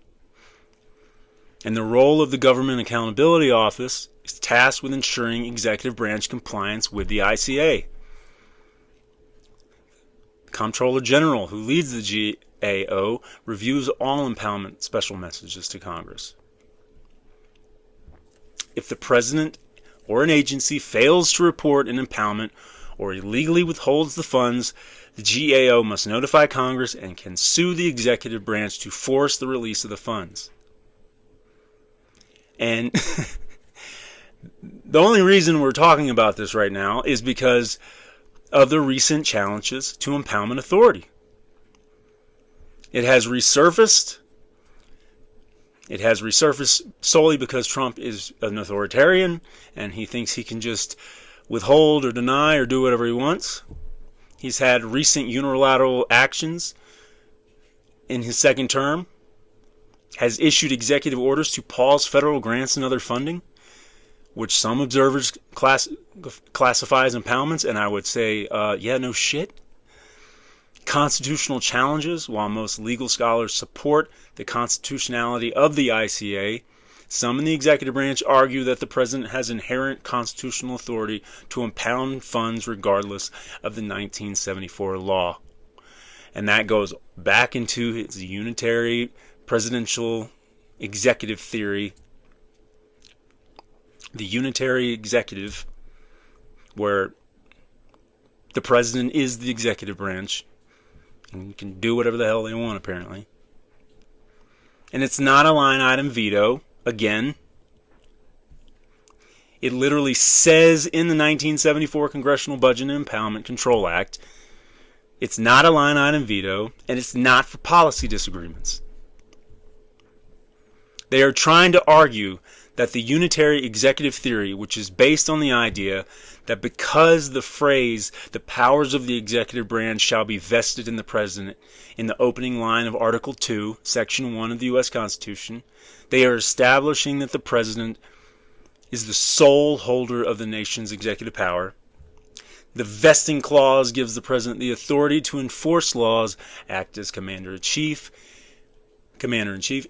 [SPEAKER 1] And the role of the Government Accountability Office is tasked with ensuring executive branch compliance with the ICA. The Comptroller General, who leads the GAO, reviews all impoundment special messages to Congress. If the President or an agency fails to report an impoundment or illegally withholds the funds, the GAO must notify Congress and can sue the executive branch to force the release of the funds. And the only reason we're talking about this right now is because of the recent challenges to impoundment authority. It has resurfaced. It has resurfaced solely because Trump is an authoritarian and he thinks he can just withhold or deny or do whatever he wants. He's had recent unilateral actions in his second term, has issued executive orders to pause federal grants and other funding, which some observers classify as impoundments, and I would say, yeah, no shit. Constitutional challenges, while most legal scholars support the constitutionality of the ICA, some in the executive branch argue that the president has inherent constitutional authority to impound funds regardless of the 1974 law. And that goes back into his unitary presidential executive theory, the unitary executive, where the president is the executive branch and can do whatever the hell they want, apparently. And it's not a line item veto. Again, it literally says in the 1974 Congressional Budget and Impoundment Control Act, it's not a line item veto, and it's not for policy disagreements. They are trying to argue that the unitary executive theory, which is based on the idea that because the phrase, the powers of the executive branch shall be vested in the president, in the opening line of Article 2, Section 1 of the U.S. Constitution, they are establishing that the president is the sole holder of the nation's executive power. The vesting clause gives the president the authority to enforce laws, act as commander-in-chief,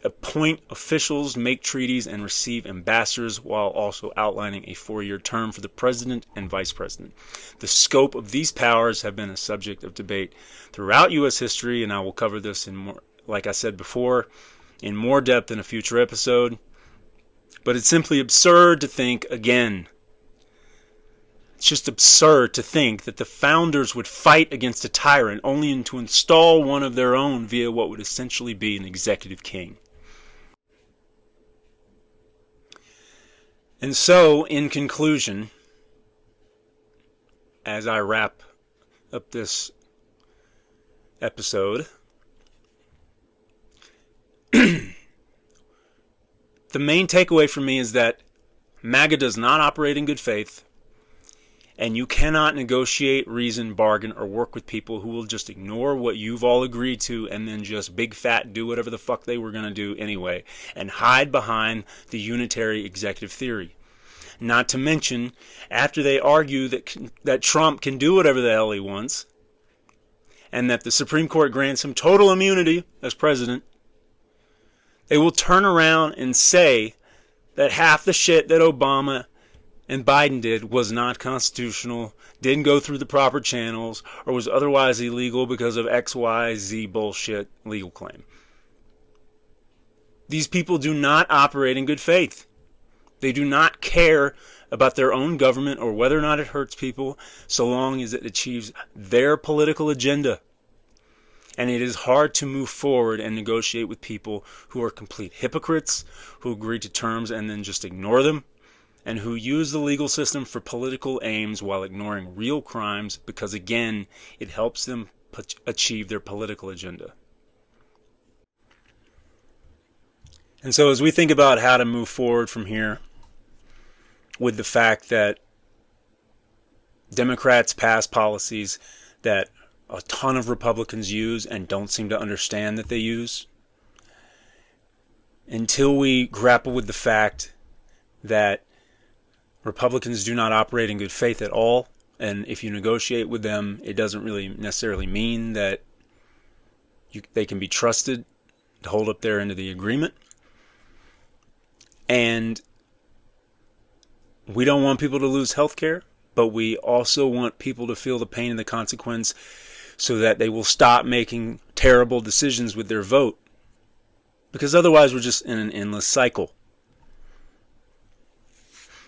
[SPEAKER 1] appoint officials, make treaties, and receive ambassadors, while also outlining a 4-year term for the president and vice president. The scope of these powers have been a subject of debate throughout U.S. history, and I will cover this in more, like I said before, in more depth in a future episode. But it's simply absurd to think, again, it's just absurd to think that the founders would fight against a tyrant only to install one of their own via what would essentially be an executive king. And so, in conclusion, as I wrap up this episode, the main takeaway for me is that MAGA does not operate in good faith. And you cannot negotiate, reason, bargain, or work with people who will just ignore what you've all agreed to and then just big fat do whatever the fuck they were going to do anyway and hide behind the unitary executive theory. Not to mention, after they argue that Trump can do whatever the hell he wants and that the Supreme Court grants him total immunity as president, they will turn around and say that half the shit that Obama and Biden did was not constitutional, didn't go through the proper channels, or was otherwise illegal because of XYZ bullshit legal claim. These people do not operate in good faith. They do not care about their own government or whether or not it hurts people, so long as it achieves their political agenda. And it is hard to move forward and negotiate with people who are complete hypocrites, who agree to terms and then just ignore them, and who use the legal system for political aims while ignoring real crimes because, again, it helps them achieve their political agenda. And so as we think about how to move forward from here with the fact that Democrats pass policies that a ton of Republicans use and don't seem to understand that they use, until we grapple with the fact that Republicans do not operate in good faith at all, and if you negotiate with them, it doesn't really necessarily mean that they can be trusted to hold up their end of the agreement. And we don't want people to lose health care, but we also want people to feel the pain and the consequence so that they will stop making terrible decisions with their vote. Because otherwise we're just in an endless cycle.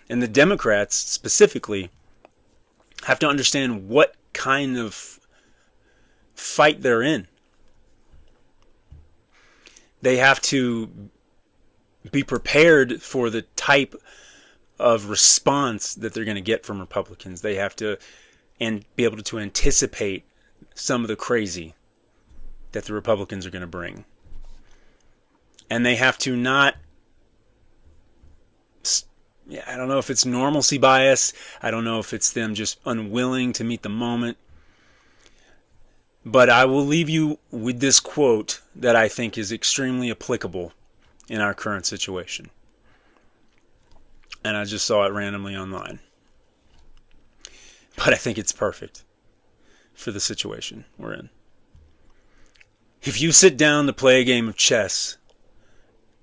[SPEAKER 1] And the Democrats specifically have to understand what kind of fight they're in. They have to be prepared for the type of response that they're going to get from Republicans. They have to and be able to anticipate some of the crazy that the Republicans are going to bring. And they have to not, I don't know if it's normalcy bias. I don't know if it's them just unwilling to meet the moment. But I will leave you with this quote that I think is extremely applicable in our current situation. And I just saw it randomly online. But I think it's perfect for the situation we're in. If you sit down to play a game of chess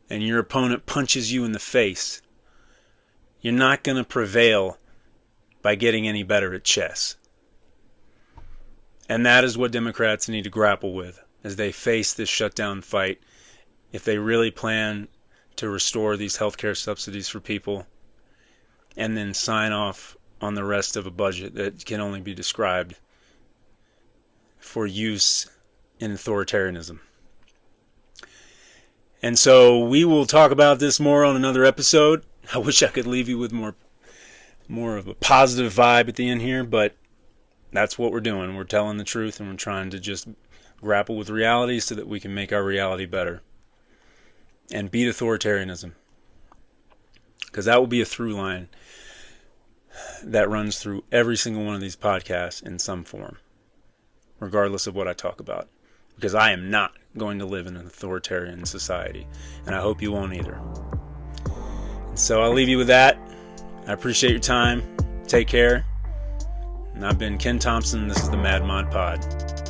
[SPEAKER 1] and your opponent punches you in the face, you're not going to prevail by getting any better at chess. And that is what Democrats need to grapple with as they face this shutdown fight. If they really plan to restore these healthcare subsidies for people and then sign off on the rest of a budget that can only be described for use in authoritarianism. And so we will talk about this more on another episode. I wish I could leave you with more of a positive vibe at the end here, but that's what we're doing. We're telling the truth, and we're trying to just grapple with reality so that we can make our reality better and beat authoritarianism. Because that will be a through line that runs through every single one of these podcasts in some form, regardless of what I talk about. Because I am not going to live in an authoritarian society, and I hope you won't either. And so I'll leave you with that. I appreciate your time. Take care. And I've been Ken Thompson. This is the Mad Mod Pod.